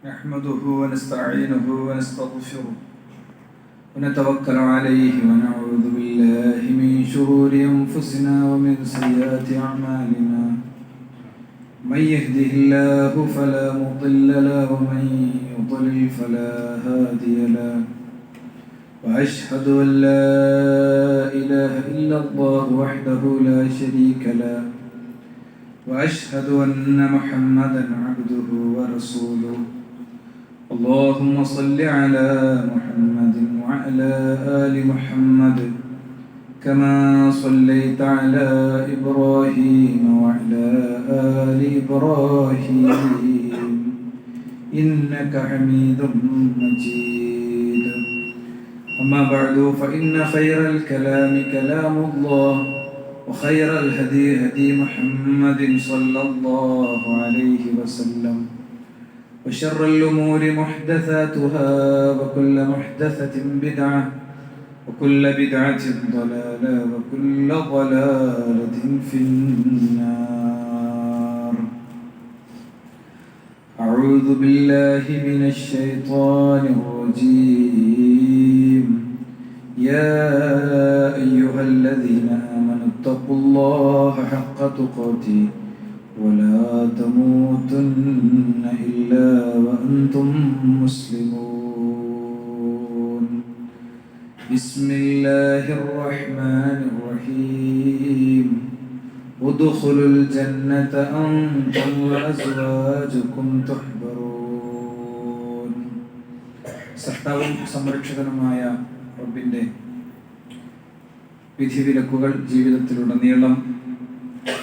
نحمده ونستعينه ونستغفره ونتوكل عليه ونعوذ بالله من شرور أنفسنا ومن سيئات أعمالنا. من يهده الله فلا مضل له ومن يضلل فلا هادي له. وأشهد أن لا إله إلا الله وحده لا شريك له. وأشهد أن محمدا عبده ورسوله. اللهم صل على محمد وعلى آل محمد كما صليت على إبراهيم وعلى آل إبراهيم إنك حميد مجيد. أما بعد فإن خير الكلام كلام الله وخير الهدي هدي محمد صلى الله عليه وسلم وشر الأمور محدثاتها وكل محدثة بدعة وكل بدعة ضلالة وكل ضلالة في النار. أعوذ بالله من الشيطان الرجيم. يا أيها الذين آمنوا اتقوا الله حق تقاته ولا تموتن إلا وأنتم مسلمون. بسم الله الرحمن الرحيم. ادخلوا الجنة أنتم وأزواجكم تحبرون. സൃഷ്ടാവും സംരക്ഷകനുമായ റബ്ബിൻ്റെ വിധിവിലക്കുകൾ ജീവിതത്തിലുടനീളം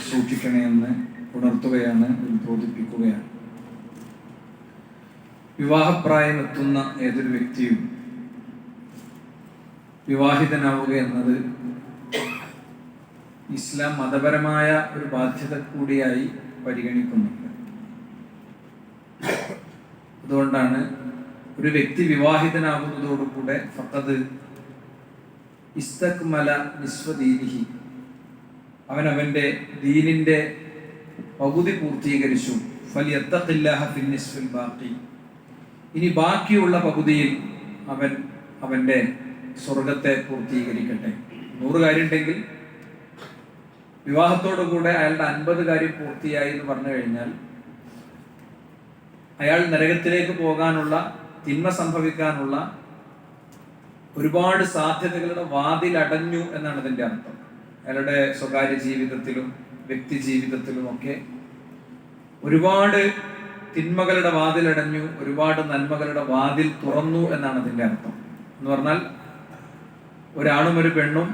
സൂക്ഷിക്കണമെന്ന് ഉണർത്തുകയാണ്, ഉത്ബോധിപ്പിക്കുകയാണ്. വിവാഹപ്രായമെത്തുന്ന ഏതൊരു വ്യക്തിയും വിവാഹിതനാവുക എന്നത് ഇസ്ലാം മതപരമായ ഒരു ബാധ്യത കൂടിയായി പരിഗണിക്കുന്നുണ്ട്. അതുകൊണ്ടാണ് ഒരു വ്യക്തി വിവാഹിതനാകുന്നതോടുകൂടെ ഫഖദ് ഇസ്തക്മല നിസ്ഫ ദീനിഹി, അവന്റെ ദീനിന്റെ പകുതി പൂർത്തീകരിച്ചു. ഫലിയത്തഖില്ലാഹ ഫിൻ നിസ്ഫിൽ ബാഖി, ഇനി ബാക്കിയുള്ള പകുതിയിൽ അവന്റെ സ്വർഗത്തെ പൂർത്തീകരിക്കട്ടെ. 100 കാര്യം ഉണ്ടെങ്കിൽ വിവാഹത്തോടുകൂടെ അയാളുടെ 50 കാര്യം പൂർത്തിയായി എന്ന് പറഞ്ഞു കഴിഞ്ഞാൽ അയാൾ നരകത്തിലേക്ക് പോകാനുള്ള, തിന്മ സംഭവിക്കാനുള്ള ഒരുപാട് സാധ്യതകളുടെ വാതിൽ അടഞ്ഞു എന്നാണ് ഇതിന്റെ അർത്ഥം. അയാളുടെ സ്വകാര്യ ജീവിതത്തിലും വ്യക്തി ജീവിതത്തിലുമൊക്കെ ഒരുപാട് തിന്മകളുടെ വാതിലടഞ്ഞു, ഒരുപാട് നന്മകളുടെ വാതിൽ തുറന്നു എന്നാണ് അതിൻ്റെ അർത്ഥം. എന്ന് പറഞ്ഞാൽ ഒരാണും ഒരു പെണ്ണും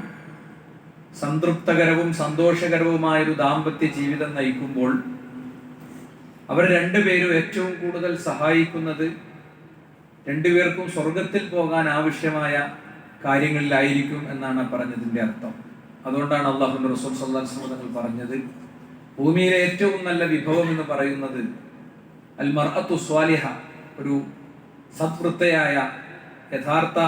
സംതൃപ്തകരവും സന്തോഷകരവുമായൊരു ദാമ്പത്യ ജീവിതം നയിക്കുമ്പോൾ അവർ രണ്ടുപേരും ഏറ്റവും കൂടുതൽ സഹായിക്കുന്നത് രണ്ടുപേർക്കും സ്വർഗത്തിൽ പോകാൻ ആവശ്യമായ കാര്യങ്ങളിലായിരിക്കും എന്നാണ് പറഞ്ഞതിൻ്റെ അർത്ഥം. അതുകൊണ്ടാണ് അല്ലാഹുവിന്റെ റസൂൽ സല്ലല്ലാഹു അലൈഹി വസല്ലം പറഞ്ഞത്, ഭൂമിയിലെ ഏറ്റവും നല്ല വിഭവം എന്ന് പറയുന്നത് അൽ മർഅത്തു സ്വാലിഹ, ഒരു സത്വൃത്തയായ യഥാർത്ഥ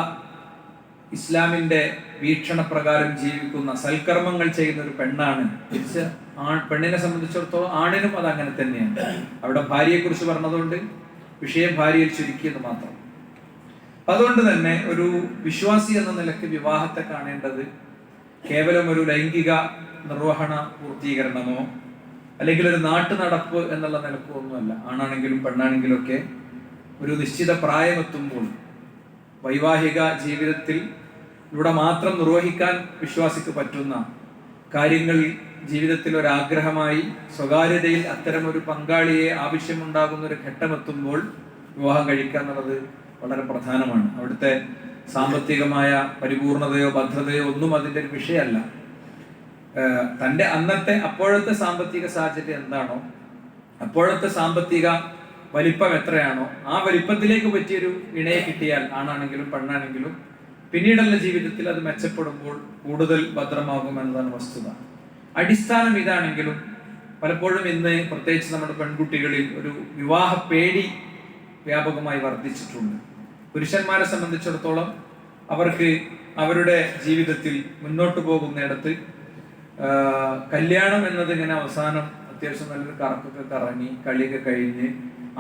ഇസ്ലാമിന്റെ വീക്ഷണപ്രകാരം ജീവിക്കുന്ന സൽക്കർമ്മങ്ങൾ ചെയ്യുന്ന ഒരു പെണ്ണാണ്. തിരിച്ച് പെണ്ണിനെ സംബന്ധിച്ചിടത്തോളം ആണിനും അത് അങ്ങനെ തന്നെയാണ്. അവിടെ ഭാര്യയെക്കുറിച്ച് പറഞ്ഞതുകൊണ്ട് വിഷയം ഭാര്യയിൽ ചുരുക്കിയത് മാത്രം. അതുകൊണ്ട് തന്നെ ഒരു വിശ്വാസി എന്ന നിലയ്ക്ക് വിവാഹത്തെ കാണേണ്ടത് കേവലം ഒരു ലൈംഗിക നിർവഹണ പൂർത്തീകരണമോ അല്ലെങ്കിൽ ഒരു നാട്ടു നടപ്പ് എന്നുള്ള നിലക്കോ ഒന്നുമല്ല. ആണാണെങ്കിലും പെണ്ണാണെങ്കിലും ഒക്കെ ഒരു നിശ്ചിത പ്രായമെത്തുമ്പോൾ വൈവാഹിക ജീവിതത്തിൽ ഇവിടെ മാത്രം നിർവഹിക്കാൻ വിശ്വാസിക്ക് പറ്റുന്ന കാര്യങ്ങൾ ജീവിതത്തിൽ ഒരാഗ്രഹമായി സ്വകാര്യതയിൽ അത്തരം ഒരു പങ്കാളിയെ ആവശ്യമുണ്ടാകുന്ന ഒരു ഘട്ടമെത്തുമ്പോൾ വിവാഹം കഴിക്കുക എന്നുള്ളത് വളരെ പ്രധാനമാണ്. അവിടുത്തെ സാമ്പത്തികമായ പരിപൂർണതയോ ഭദ്രതയോ ഒന്നും അതിൻ്റെ ഒരു വിഷയമല്ല. തൻ്റെ അപ്പോഴത്തെ സാമ്പത്തിക സാഹചര്യം എന്താണോ, അപ്പോഴത്തെ സാമ്പത്തിക വലിപ്പം എത്രയാണോ, ആ വലിപ്പത്തിലേക്ക് പറ്റിയൊരു ഇണയെ കിട്ടിയാൽ ആണാണെങ്കിലും പെണ്ണാണെങ്കിലും പിന്നീടുള്ള ജീവിതത്തിൽ അത് മെച്ചപ്പെടുമ്പോൾ കൂടുതൽ ഭദ്രമാകും എന്നതാണ് വസ്തുത. അടിസ്ഥാനം ഇതാണെങ്കിലും പലപ്പോഴും ഇന്ന് പ്രത്യേകിച്ച് നമ്മുടെ പെൺകുട്ടികളിൽ ഒരു വിവാഹ പേടി വ്യാപകമായി വർദ്ധിച്ചിട്ടുണ്ട്. പുരുഷന്മാരെ സംബന്ധിച്ചിടത്തോളം അവർക്ക് അവരുടെ ജീവിതത്തിൽ മുന്നോട്ട് പോകുന്നിടത്ത് കല്യാണം എന്നതിങ്ങനെ അവസാനം അത്യാവശ്യം നല്ലൊരു കറക്കൊക്കെ കറങ്ങി കളിയൊക്കെ കഴിഞ്ഞ്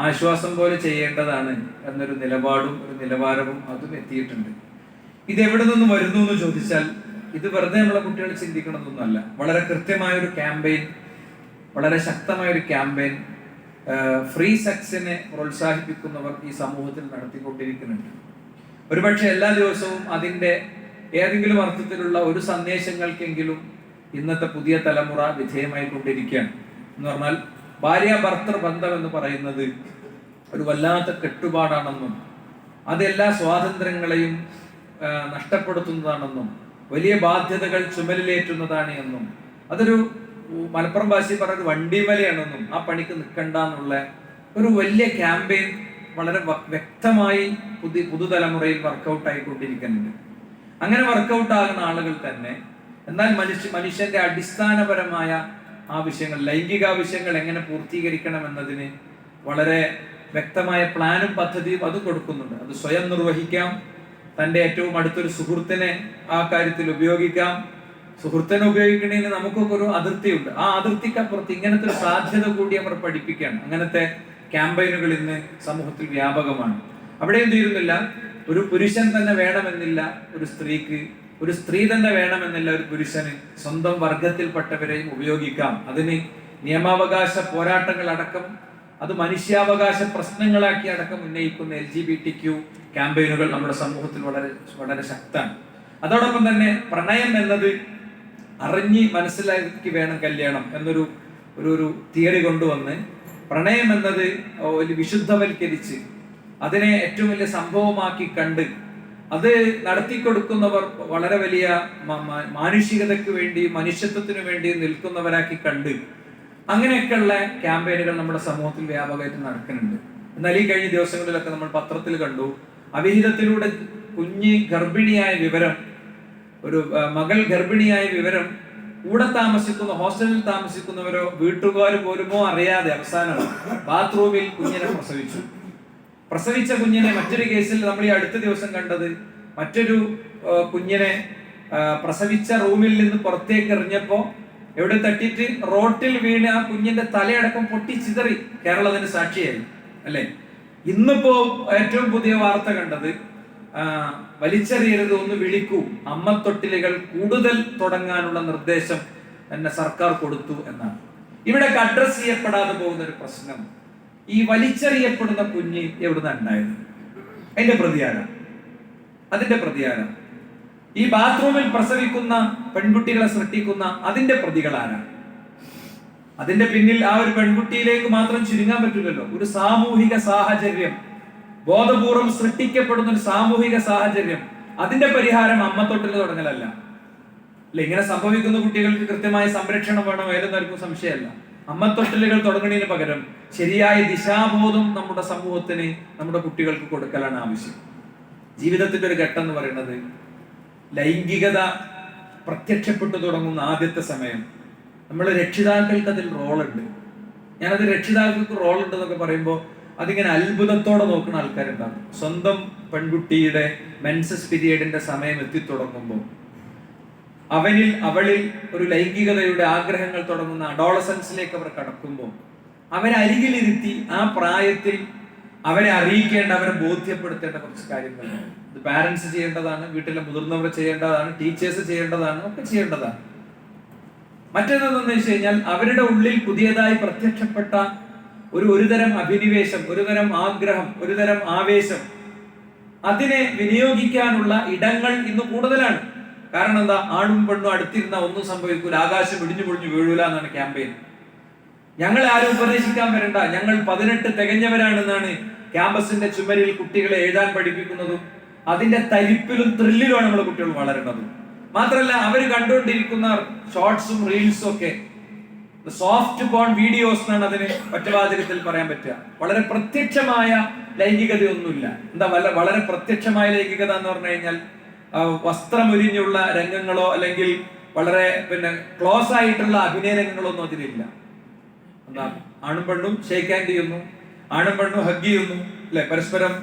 ആശ്വാസം പോലെ ചെയ്യേണ്ടതാണ് എന്നൊരു നിലപാടും ഒരു നിലവാരവും അതും എത്തിയിട്ടുണ്ട്. ഇത് എവിടെ നിന്ന് വരുന്നു എന്ന് ചോദിച്ചാൽ ഇത് വെറുതെ നമ്മളെ കുട്ടികൾ ചിന്തിക്കണമെന്നൊന്നുമല്ല. വളരെ കൃത്യമായ ഒരു ക്യാമ്പയിൻ, വളരെ ശക്തമായ ഒരു ക്യാമ്പയിൻ ഫ്രീ സെക്സിനെ പ്രോത്സാഹിപ്പിക്കുന്നവർ ഈ സമൂഹത്തിൽ നടത്തിക്കൊണ്ടിരിക്കുന്നുണ്ട്. ഒരുപക്ഷെ എല്ലാ ദിവസവും അതിൻ്റെ ഏതെങ്കിലും അർത്ഥത്തിലുള്ള ഒരു സന്ദേശങ്ങൾക്കെങ്കിലും ഇന്നത്തെ പുതിയ തലമുറ വിധേയമായി കൊണ്ടിരിക്കുകയാണ്. എന്ന് പറഞ്ഞാൽ ഭാര്യ ഭർത്തൃ ബന്ധം എന്ന് പറയുന്നത് ഒരു വല്ലാത്ത കെട്ടുപാടാണെന്നും അതെല്ലാ സ്വാതന്ത്ര്യങ്ങളെയും നഷ്ടപ്പെടുത്തുന്നതാണെന്നും വലിയ ബാധ്യതകൾ ചുമലിലേറ്റുന്നതാണ് എന്നും അതൊരു മലപ്പുറം ഭാഷയിൽ പറഞ്ഞൊരു വണ്ടിമലയാണെന്നും ആ പണിക്ക് നിൽക്കണ്ട എന്നുള്ള ഒരു വലിയ ക്യാമ്പയിൻ വളരെ വ്യക്തമായി പുതുതലമുറയിൽ വർക്കൗട്ട് ആയിക്കൊണ്ടിരിക്കുന്നുണ്ട്. അങ്ങനെ വർക്കൗട്ട് ആകുന്ന ആളുകൾ തന്നെ എന്നാൽ മനുഷ്യന്റെ അടിസ്ഥാനപരമായ ആവശ്യങ്ങൾ, ലൈംഗിക ആവശ്യങ്ങൾ എങ്ങനെ പൂർത്തീകരിക്കണം എന്നതിന് വളരെ വ്യക്തമായ പ്ലാനും പദ്ധതിയും അത് കൊടുക്കുന്നുണ്ട്. അത് സ്വയം നിർവഹിക്കാം, തൻ്റെ ഏറ്റവും അടുത്തൊരു സുഹൃത്തിനെ ആ കാര്യത്തിൽ ഉപയോഗിക്കാം. സുഹൃത്തിനെ ഉപയോഗിക്കണേന് നമുക്കൊക്കെ ഒരു അതിർത്തിയുണ്ട്. ആ അതിർത്തിക്കപ്പുറത്ത് ഇങ്ങനത്തെ ഒരു സാധ്യത കൂടി അവർ പഠിപ്പിക്കുകയാണ്. അങ്ങനത്തെ ക്യാമ്പയിനുകൾ ഇന്ന് സമൂഹത്തിൽ വ്യാപകമാണ്. അവിടെയും തീരുന്നില്ല. ഒരു പുരുഷൻ തന്നെ വേണമെന്നില്ല ഒരു സ്ത്രീക്ക്, ഒരു സ്ത്രീ തന്നെ വേണമെന്നില്ല ഒരു പുരുഷന്. സ്വന്തം വർഗത്തിൽപ്പെട്ടവരെയും ഉപയോഗിക്കാം. അതിന് നിയമാവകാശ പോരാട്ടങ്ങൾ അടക്കം, അത് മനുഷ്യാവകാശ പ്രശ്നങ്ങളാക്കി അടക്കം ഉന്നയിക്കുന്ന LGBTQ ക്യാമ്പയിനുകൾ നമ്മുടെ സമൂഹത്തിൽ വളരെ വളരെ ശക്തമാണ്. അതോടൊപ്പം തന്നെ പ്രണയം എന്നത് അറിഞ്ഞ് മനസ്സിലാക്കി വേണം കല്യാണം എന്നൊരു ഒരു തിയറി കൊണ്ടുവന്ന് പ്രണയം എന്നത് ഒരു വിശുദ്ധവൽക്കരിച്ച് അതിനെ ഏറ്റവും വലിയ സംഭവമാക്കി കണ്ട് അത് നടത്തിക്കൊടുക്കുന്നവർ വളരെ വലിയ മാനുഷികതയ്ക്ക് വേണ്ടി മനുഷ്യത്വത്തിന് വേണ്ടി നിൽക്കുന്നവരാക്കി കണ്ട് അങ്ങനെയൊക്കെയുള്ള ക്യാമ്പയിനുകൾ നമ്മുടെ സമൂഹത്തിൽ വ്യാപകമായിട്ട് നടക്കുന്നുണ്ട്. എന്നാൽ ഈ കഴിഞ്ഞ ദിവസങ്ങളിലൊക്കെ നമ്മൾ പത്രത്തിൽ കണ്ടു, അവിഹിതത്തിലൂടെ കുഞ്ഞ് ഗർഭിണിയായ വിവരം, ഒരു മകൾ ഗർഭിണിയായ വിവരം കൂടെ താമസിക്കുന്ന, ഹോസ്റ്റലിൽ താമസിക്കുന്നവരോ വീട്ടുകാർ പോലുമോ അറിയാതെ അവസാനം ബാത്റൂമിൽ കുഞ്ഞിനെ പ്രസവിച്ച കുഞ്ഞിനെ. മറ്റൊരു കേസിൽ നമ്മൾ ഈ അടുത്ത ദിവസം കണ്ടത്, മറ്റൊരു കുഞ്ഞിനെ പ്രസവിച്ച റൂമിൽ നിന്ന് പുറത്തേക്ക് എറിഞ്ഞപ്പോ എവിടെ തട്ടിയിട്ട് റോട്ടിൽ വീണ് ആ കുഞ്ഞിന്റെ തലയടക്കം പൊട്ടിച്ചിതറി. കേരളത്തിന് സാക്ഷിയായിരുന്നു അല്ലെ. ഇന്നിപ്പോ ഏറ്റവും പുതിയ വാർത്ത കണ്ടത്, വലിച്ചെറിയരുത്, ഒന്ന് വിളിക്കൂ, അമ്മത്തൊട്ടിലുകൾ കൂടുതൽ തുടങ്ങാനുള്ള നിർദ്ദേശം എന്നെ സർക്കാർ കൊടുത്തു എന്നാണ്. ഇവിടെ അഡ്രസ് ചെയ്യപ്പെടാതെ പോകുന്ന ഒരു പ്രശ്നം, ഈ വലിച്ചെറിയപ്പെടുന്ന കുഞ്ഞ് എവിടുന്ന ഉണ്ടായത്, അതിന്റെ പ്രതിയാരാ? ഈ ബാത്റൂമിൽ പ്രസവിക്കുന്ന പെൺകുട്ടികളെ സൃഷ്ടിക്കുന്ന അതിന്റെ പ്രതികളാരാണ്? അതിന്റെ പിന്നിൽ ആ ഒരു പെൺകുട്ടിയിലേക്ക് മാത്രം ചുരുങ്ങാൻ പറ്റില്ലല്ലോ. ഒരു സാമൂഹിക സാഹചര്യം, ബോധപൂർവം സൃഷ്ടിക്കപ്പെടുന്ന ഒരു സാമൂഹിക സാഹചര്യം, അതിന്റെ പരിഹാരം അമ്മത്തൊട്ടിൽ തുടങ്ങലല്ല. അല്ല, ഇങ്ങനെ സംഭവിക്കുന്ന കുട്ടികൾക്ക് കൃത്യമായ സംരക്ഷണം വേണം, ഏതൊന്നും സംശയമല്ല. അമ്മത്തൊട്ടിലുകൾ തുടങ്ങുന്നതിന് പകരം ശരിയായ ദിശാബോധം നമ്മുടെ സമൂഹത്തിന്, നമ്മുടെ കുട്ടികൾക്ക് കൊടുക്കലാണ് ആവശ്യം. ജീവിതത്തിന്റെ ഒരു ഘട്ടം എന്ന് പറയുന്നത് ലൈംഗികത പ്രത്യക്ഷപ്പെട്ടു തുടങ്ങുന്ന ആദ്യത്തെ സമയം. നമ്മൾ രക്ഷിതാക്കൾക്ക് അതിൽ റോളുണ്ട്. ഞാനത് രക്ഷിതാക്കൾക്ക് റോളുണ്ട് എന്നൊക്കെ പറയുമ്പോൾ അതിങ്ങനെ അത്ഭുതത്തോടെ നോക്കുന്ന ആൾക്കാരുണ്ടാകും. സ്വന്തം പെൺകുട്ടിയുടെ മെൻസസ് പീരിയഡിന്റെ സമയം എത്തിത്തുടങ്ങുമ്പോൾ അവളിൽ ഒരു ലൈംഗികതയുടെ ആഗ്രഹങ്ങൾ തുടങ്ങുന്ന അഡോളസൻസിലേക്ക് അവർ കടക്കുമ്പോൾ അവരെ അരികിലിരുത്തി ആ പ്രായത്തിൽ അവരെ അറിയിക്കേണ്ട, അവരെ ബോധ്യപ്പെടുത്തേണ്ട കുറച്ച് കാര്യങ്ങളുണ്ട്. ഇത് പാരന്റ്സ് ചെയ്യേണ്ടതാണ്, വീട്ടിലെ മുതിർന്നവർ ചെയ്യേണ്ടതാണ്, ടീച്ചേഴ്സ് ചെയ്യേണ്ടതാണ്, ഒക്കെ ചെയ്യേണ്ടതാണ്. മറ്റേതെന്ന് വെച്ച് കഴിഞ്ഞാൽ അവരുടെ ഉള്ളിൽ പുതിയതായി പ്രത്യക്ഷപ്പെട്ട ഒരുതരം അഭിനിവേശം, ഒരുതരം ആഗ്രഹം, ഒരുതരം ആവേശം, അതിനെ വിനിയോഗിക്കാനുള്ള ഇടങ്ങൾ ഇന്ന് കൂടുതലാണ്. കാരണം എന്താ? ആണും പെണ്ണും അടുത്തിരുന്ന ഒന്നും സംഭവിക്കൂല, ആകാശം ഇടിഞ്ഞു പൊളിഞ്ഞു വീഴൂല എന്നാണ് ക്യാമ്പയിൻ. ഞങ്ങളെ ആരും ഉപദേശിക്കാൻ വരണ്ട, ഞങ്ങൾ 18 തികഞ്ഞവരാണെന്നാണ് ക്യാമ്പസിന്റെ ചുമരിൽ കുട്ടികളെ എഴുതാൻ പഠിപ്പിക്കുന്നതും. അതിന്റെ തരിപ്പിലും ത്രില്ലിലുമാണ് നമ്മുടെ കുട്ടികൾ വളരുന്നതും. മാത്രമല്ല, അവർ കണ്ടുകൊണ്ടിരിക്കുന്ന ഷോർട്സും റീൽസും ഒക്കെ സോഫ്റ്റ് പോൺ വീഡിയോസ് എന്നാണ് അതിന് ഒറ്റവാചകത്തിൽ പറയാൻ പറ്റുക. വളരെ പ്രത്യക്ഷമായ ലൈംഗികതയൊന്നുമില്ല. എന്താ വളരെ പ്രത്യക്ഷമായ ലൈംഗികത എന്ന് പറഞ്ഞു കഴിഞ്ഞാൽ വസ്ത്രമൊരിഞ്ഞുള്ള രംഗങ്ങളോ അല്ലെങ്കിൽ വളരെ ക്ലോസ് ആയിട്ടുള്ള അഭിനയ രംഗങ്ങളോ ഒന്നും അതിലില്ല. എന്താ, ആണും പെണ്ണും ഷേക്ക് ഹാൻഡ് ചെയ്യുന്നു, ആണും പെണ്ണും ഹഗ് ചെയ്യുന്നു, അല്ലെ, പരസ്പരം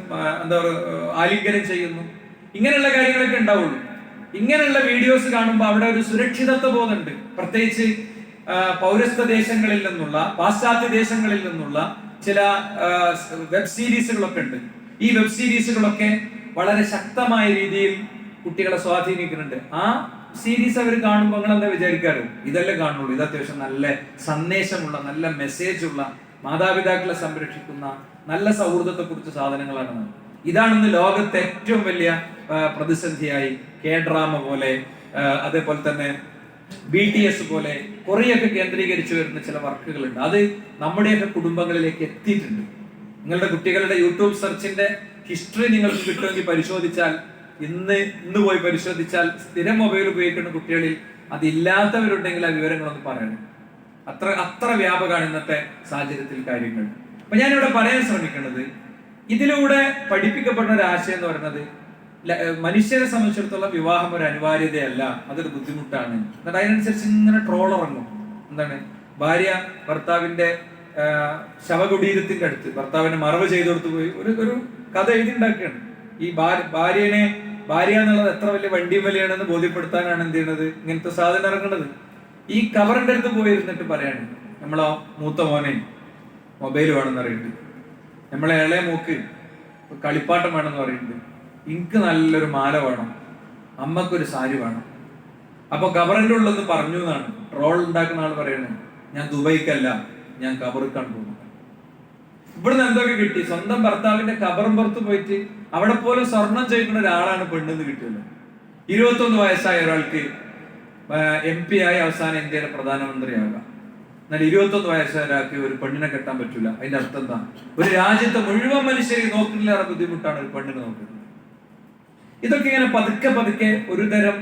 എന്താ പറയുക, ആലിംഗനം ചെയ്യുന്നു, ഇങ്ങനെയുള്ള കാര്യങ്ങളൊക്കെ ഉണ്ടാവുള്ളൂ. ഇങ്ങനെയുള്ള വീഡിയോസ് കാണുമ്പോൾ അവിടെ ഒരു സുരക്ഷിതത്വ ബോധമുണ്ട്. പ്രത്യേകിച്ച് പൗരസ്ത്യ ദേശങ്ങളിൽ നിന്നുള്ള, പാശ്ചാത്യ ദേശങ്ങളിൽ നിന്നുള്ള ചില വെബ് സീരീസുകളൊക്കെ ഉണ്ട്. ഈ വെബ് സീരീസുകളൊക്കെ വളരെ ശക്തമായ രീതിയിൽ കുട്ടികളെ സ്വാധീനിക്കുന്നുണ്ട്. ആ സീരീസ് അവർ കാണുമ്പോൾ നിങ്ങൾ എന്താ വിചാരിക്കാറ്? ഇതല്ലേ കാണുള്ളൂ, ഇത് അത്യാവശ്യം നല്ല സന്ദേശമുള്ള, നല്ല മെസ്സേജ് ഉള്ള, മാതാപിതാക്കളെ സംരക്ഷിക്കുന്ന, നല്ല സൗഹൃദത്തെ കുറിച്ച് സാധനങ്ങളാണ്. ഇതാണെന്ന് ലോകത്തെ ഏറ്റവും വലിയ പ്രതിസന്ധിയായി K-ഡ്രാമ പോലെ, അതേപോലെ തന്നെ BTS പോലെ കുറെയൊക്കെ കേന്ദ്രീകരിച്ചു വരുന്ന ചില വർക്കുകളുണ്ട്. അത് നമ്മുടെയൊക്കെ കുടുംബങ്ങളിലേക്ക് എത്തിയിട്ടുണ്ട്. നിങ്ങളുടെ കുട്ടികളുടെ യൂട്യൂബ് സെർച്ചിന്റെ ഹിസ്റ്ററി നിങ്ങൾക്ക് കിട്ടുമെങ്കിൽ പരിശോധിച്ചാൽ, ഇന്ന് പോയി പരിശോധിച്ചാൽ സ്ഥിരം മൊബൈൽ ഉപയോഗിക്കുന്ന കുട്ടികളിൽ അതില്ലാത്തവരുണ്ടെങ്കിൽ ആ വിവരങ്ങളൊന്ന് പറയണം. അത്ര വ്യാപകമാണ് ഇന്നത്തെ സാഹചര്യത്തിൽ കാര്യങ്ങൾ. അപ്പൊ ഞാനിവിടെ പറയാൻ ശ്രമിക്കുന്നത്, ഇതിലൂടെ പഠിപ്പിക്കപ്പെടുന്ന ഒരു ആശയം എന്ന് പറയുന്നത്, മനുഷ്യരെ സംബന്ധിച്ചിടത്തോളം വിവാഹം ഒരു അനിവാര്യതയല്ല, അതൊരു ബുദ്ധിമുട്ടാണ്. എന്നിട്ട് അതിനനുസരിച്ച് ഇങ്ങനെ ട്രോളിറങ്ങും. എന്താണ്, ഭാര്യ ഭർത്താവിന്റെ ശവകുടീരത്തിന്റെ അടുത്ത് ഭർത്താവിനെ മറവ് ചെയ്തു കൊടുത്തു പോയി ഒരു കഥ എഴുതിണ്ടാക്കുകയാണ്. ഈ ഭാര്യ എന്നുള്ളത് എത്ര വലിയ വണ്ടിയും വലിയാണെന്ന് ബോധ്യപ്പെടുത്താനാണ് എന്ത് ചെയ്യുന്നത്, ഇങ്ങനത്തെ സാധനം ഇറങ്ങുന്നത്. ഈ കവറിന്റെ അടുത്ത് പോയിരുന്നിട്ട് പറയാണ്, നമ്മളെ മൂത്ത മോനെ മൊബൈൽ വേണമെന്ന് പറയുന്നുണ്ട്, നമ്മളെ ഇളയ മൂക്ക് കളിപ്പാട്ടം വേണമെന്ന് പറയുന്നുണ്ട്, എനിക്ക് നല്ലൊരു മാല വേണം, അമ്മക്കൊരു സാരി വേണം. അപ്പൊ കബറിന്റെ ഉള്ളെന്ന് പറഞ്ഞു എന്നാണ് ട്രോൾ ഉണ്ടാക്കുന്ന ആൾ പറയുന്നത്. ഞാൻ ദുബൈക്കല്ല, ഞാൻ കബറിക്കാണ് പോകുന്നത്. ഇവിടുന്ന് എന്തൊക്കെ കിട്ടി? സ്വന്തം ഭർത്താവിന്റെ കബറും പുറത്ത് പോയിട്ട് അവിടെ പോലും സ്വർണം ചെയ്യുന്ന ഒരാളാണ് പെണ്ണെന്ന് കിട്ടിയല്ലോ. 21 വയസ്സായ ഒരാൾക്ക് MP ആയി അവസാനം ഇന്ത്യയിലെ പ്രധാനമന്ത്രിയാകാം. എന്നാൽ 21 വയസ്സായ ഒരാൾക്ക് ഒരു പെണ്ണിനെ കെട്ടാൻ പറ്റൂല. അതിന്റെ അർത്ഥം എന്താ? ഒരു രാജ്യത്തെ മുഴുവൻ മനുഷ്യരെ നോക്കുന്നില്ലേറെ ബുദ്ധിമുട്ടാണ് ഒരു പെണ്ണിനെ നോക്കുന്നത്. ഇതൊക്കെ ഇങ്ങനെ പതുക്കെ പതുക്കെ ഒരു തരം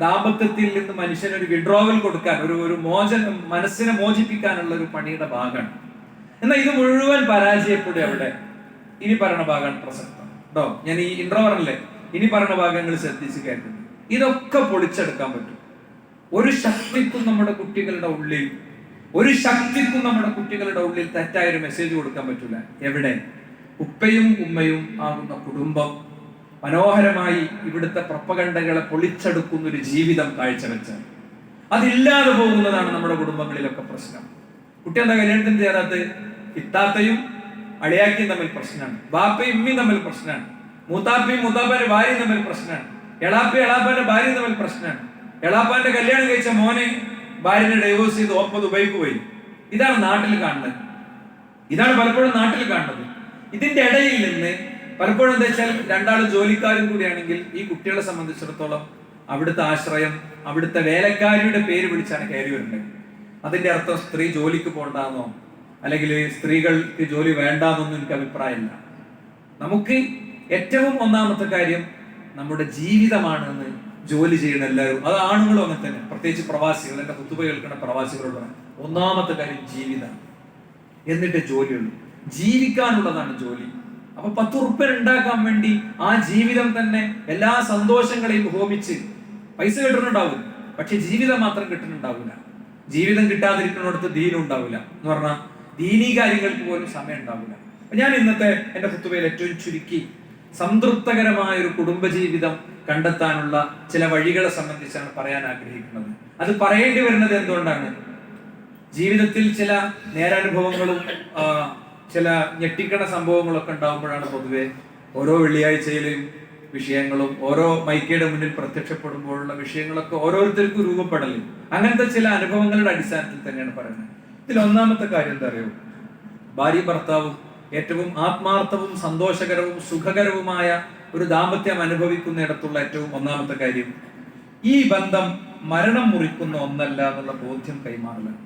ദാമ്പത്യത്തിൽ നിന്ന് മനുഷ്യനൊരു വിഡ്രോവൽ കൊടുക്കാൻ, ഒരു മനസ്സിനെ മോചിപ്പിക്കാനുള്ള ഒരു പണിയുടെ ഭാഗമാണ്. എന്നാൽ ഇത് മുഴുവൻ പരാജയപ്പെടുക അവിടെ. ഇനി പറയുന്ന ഭാഗമാണ് പ്രസക്തം കേട്ടോ. ഞാൻ ഈ ഇൻട്രോവറിലെ ഇനി പറയുന്ന ഭാഗങ്ങൾ ശ്രദ്ധിച്ച് കേൾക്കുന്നു. ഇതൊക്കെ പൊളിച്ചെടുക്കാൻ പറ്റും. ഒരു ശക്തിക്കും നമ്മുടെ കുട്ടികളുടെ ഉള്ളിൽ തെറ്റായൊരു മെസ്സേജ് കൊടുക്കാൻ പറ്റൂല. എവിടെ? ഉപ്പയും ഉമ്മയും ആകുന്ന കുടുംബം മനോഹരമായി ഇവിടുത്തെ പ്രപ്പകണ്ഡകളെ പൊളിച്ചെടുക്കുന്ന ഒരു ജീവിതം കാഴ്ചവെച്ചാൽ അതില്ലാതെ പോകുന്നതാണ് നമ്മുടെ കുടുംബങ്ങളിലൊക്കെ പ്രശ്നം. കുട്ടി എന്താ കല്യാണത്തിന് ചേരാത്ത? ഇത്താത്തയും അളിയാക്കിയും തമ്മിൽ പ്രശ്നമാണ്, ബാപ്പയും ഉമ്മയും തമ്മിൽ പ്രശ്നമാണ്, മൂത്താപ്പയും മൂത്താപ്പാന്റെ ഭാര്യയും തമ്മിൽ പ്രശ്നമാണ്, എളാപ്പാന്റെ ഭാര്യയും തമ്മിൽ പ്രശ്നമാണ്, എളാപ്പാന്റെ കല്യാണം കഴിച്ച മോനെ ഭാര്യനെ ഡൈവോഴ്സ് ചെയ്ത് ഒപ്പം ദുബൈക്ക് പോയി. ഇതാണ് നാട്ടിൽ കാണുന്നത്. ഇതാണ് പലപ്പോഴും നാട്ടിൽ കാണുന്നത്. ഇതിന്റെ ഇടയിൽ നിന്ന് പലപ്പോഴും എന്താ വെച്ചാൽ, രണ്ടാളും ജോലിക്കാരും കൂടിയാണെങ്കിൽ ഈ കുട്ടികളെ സംബന്ധിച്ചിടത്തോളം അവിടുത്തെ ആശ്രയം, അവിടുത്തെ വേലക്കാരിയുടെ പേര് വിളിച്ചാണ് കയറി വരുന്നത്. അതിന്റെ അർത്ഥം സ്ത്രീ ജോലിക്ക് പോകണ്ടെന്നോ അല്ലെങ്കിൽ സ്ത്രീകൾക്ക് ജോലി വേണ്ടാന്നൊന്നും എനിക്ക് അഭിപ്രായമില്ല. നമുക്ക് ഏറ്റവും ഒന്നാമത്തെ കാര്യം നമ്മുടെ ജീവിതമാണെന്ന് ജോലി ചെയ്യുന്ന എല്ലാവരും, അത് ആണുങ്ങളും അങ്ങനെ തന്നെ, പ്രത്യേകിച്ച് പ്രവാസികൾ, എന്റെ കുത്തുബ കേൾക്കുന്ന പ്രവാസികളോട് ഒന്നാമത്തെ കാര്യം ജീവിതം, എന്നിട്ട് ജോലിയുള്ളൂ. ജീവിക്കാനുള്ളതാണ് ജോലി. അപ്പൊ 10 ഉറുപ്പ്യ ഉണ്ടാക്കാൻ വേണ്ടി ആ ജീവിതം തന്നെ എല്ലാ സന്തോഷങ്ങളെയും ഹോമിച്ച് പൈസ കിട്ടുന്നുണ്ടാവും, പക്ഷെ ജീവിതം മാത്രം കിട്ടുന്നുണ്ടാവില്ല. ജീവിതം കിട്ടാതിരിക്കുന്നിടത്ത് ദീനം ഉണ്ടാവില്ല എന്ന് പറഞ്ഞാൽ ദീനീ കാര്യങ്ങൾക്ക് പോലും സമയം ഉണ്ടാവില്ല. ഞാൻ ഇന്നത്തെ എന്റെ ഖുതുബയിൽ ഏറ്റവും ചുരുക്കി സംതൃപ്തകരമായ ഒരു കുടുംബജീവിതം കണ്ടെത്താനുള്ള ചില വഴികളെ സംബന്ധിച്ചാണ് പറയാൻ ആഗ്രഹിക്കുന്നത്. അത് പറയേണ്ടി വരുന്നത് എന്തുകൊണ്ടാണ്? ജീവിതത്തിൽ ചില നേരാനുഭവങ്ങളും ചില ഞെട്ടിക്കണ സംഭവങ്ങളൊക്കെ ഉണ്ടാകുമ്പോഴാണ് പൊതുവെ ഓരോ വെള്ളിയാഴ്ചയിലെയും വിഷയങ്ങളും ഓരോ മൈക്കയുടെ മുന്നിൽ പ്രത്യക്ഷപ്പെടുമ്പോഴുള്ള വിഷയങ്ങളൊക്കെ ഓരോരുത്തർക്കും രൂപപ്പെടലും അങ്ങനത്തെ ചില അനുഭവങ്ങളുടെ അടിസ്ഥാനത്തിൽ തന്നെയാണ് പറയുന്നത്. ഇതിൽ ഒന്നാമത്തെ കാര്യം എന്താ അറിയോ? ഭാര്യ ഭർത്താവും ഏറ്റവും ആത്മാർത്ഥവും സന്തോഷകരവും സുഖകരവുമായ ഒരു ദാമ്പത്യം അനുഭവിക്കുന്നിടത്തുള്ള ഏറ്റവും ഒന്നാമത്തെ കാര്യം, ഈ ബന്ധം മരണം മുറിക്കുന്ന ഒന്നല്ല എന്നുള്ള ബോധ്യം കൈമാറലാണ്.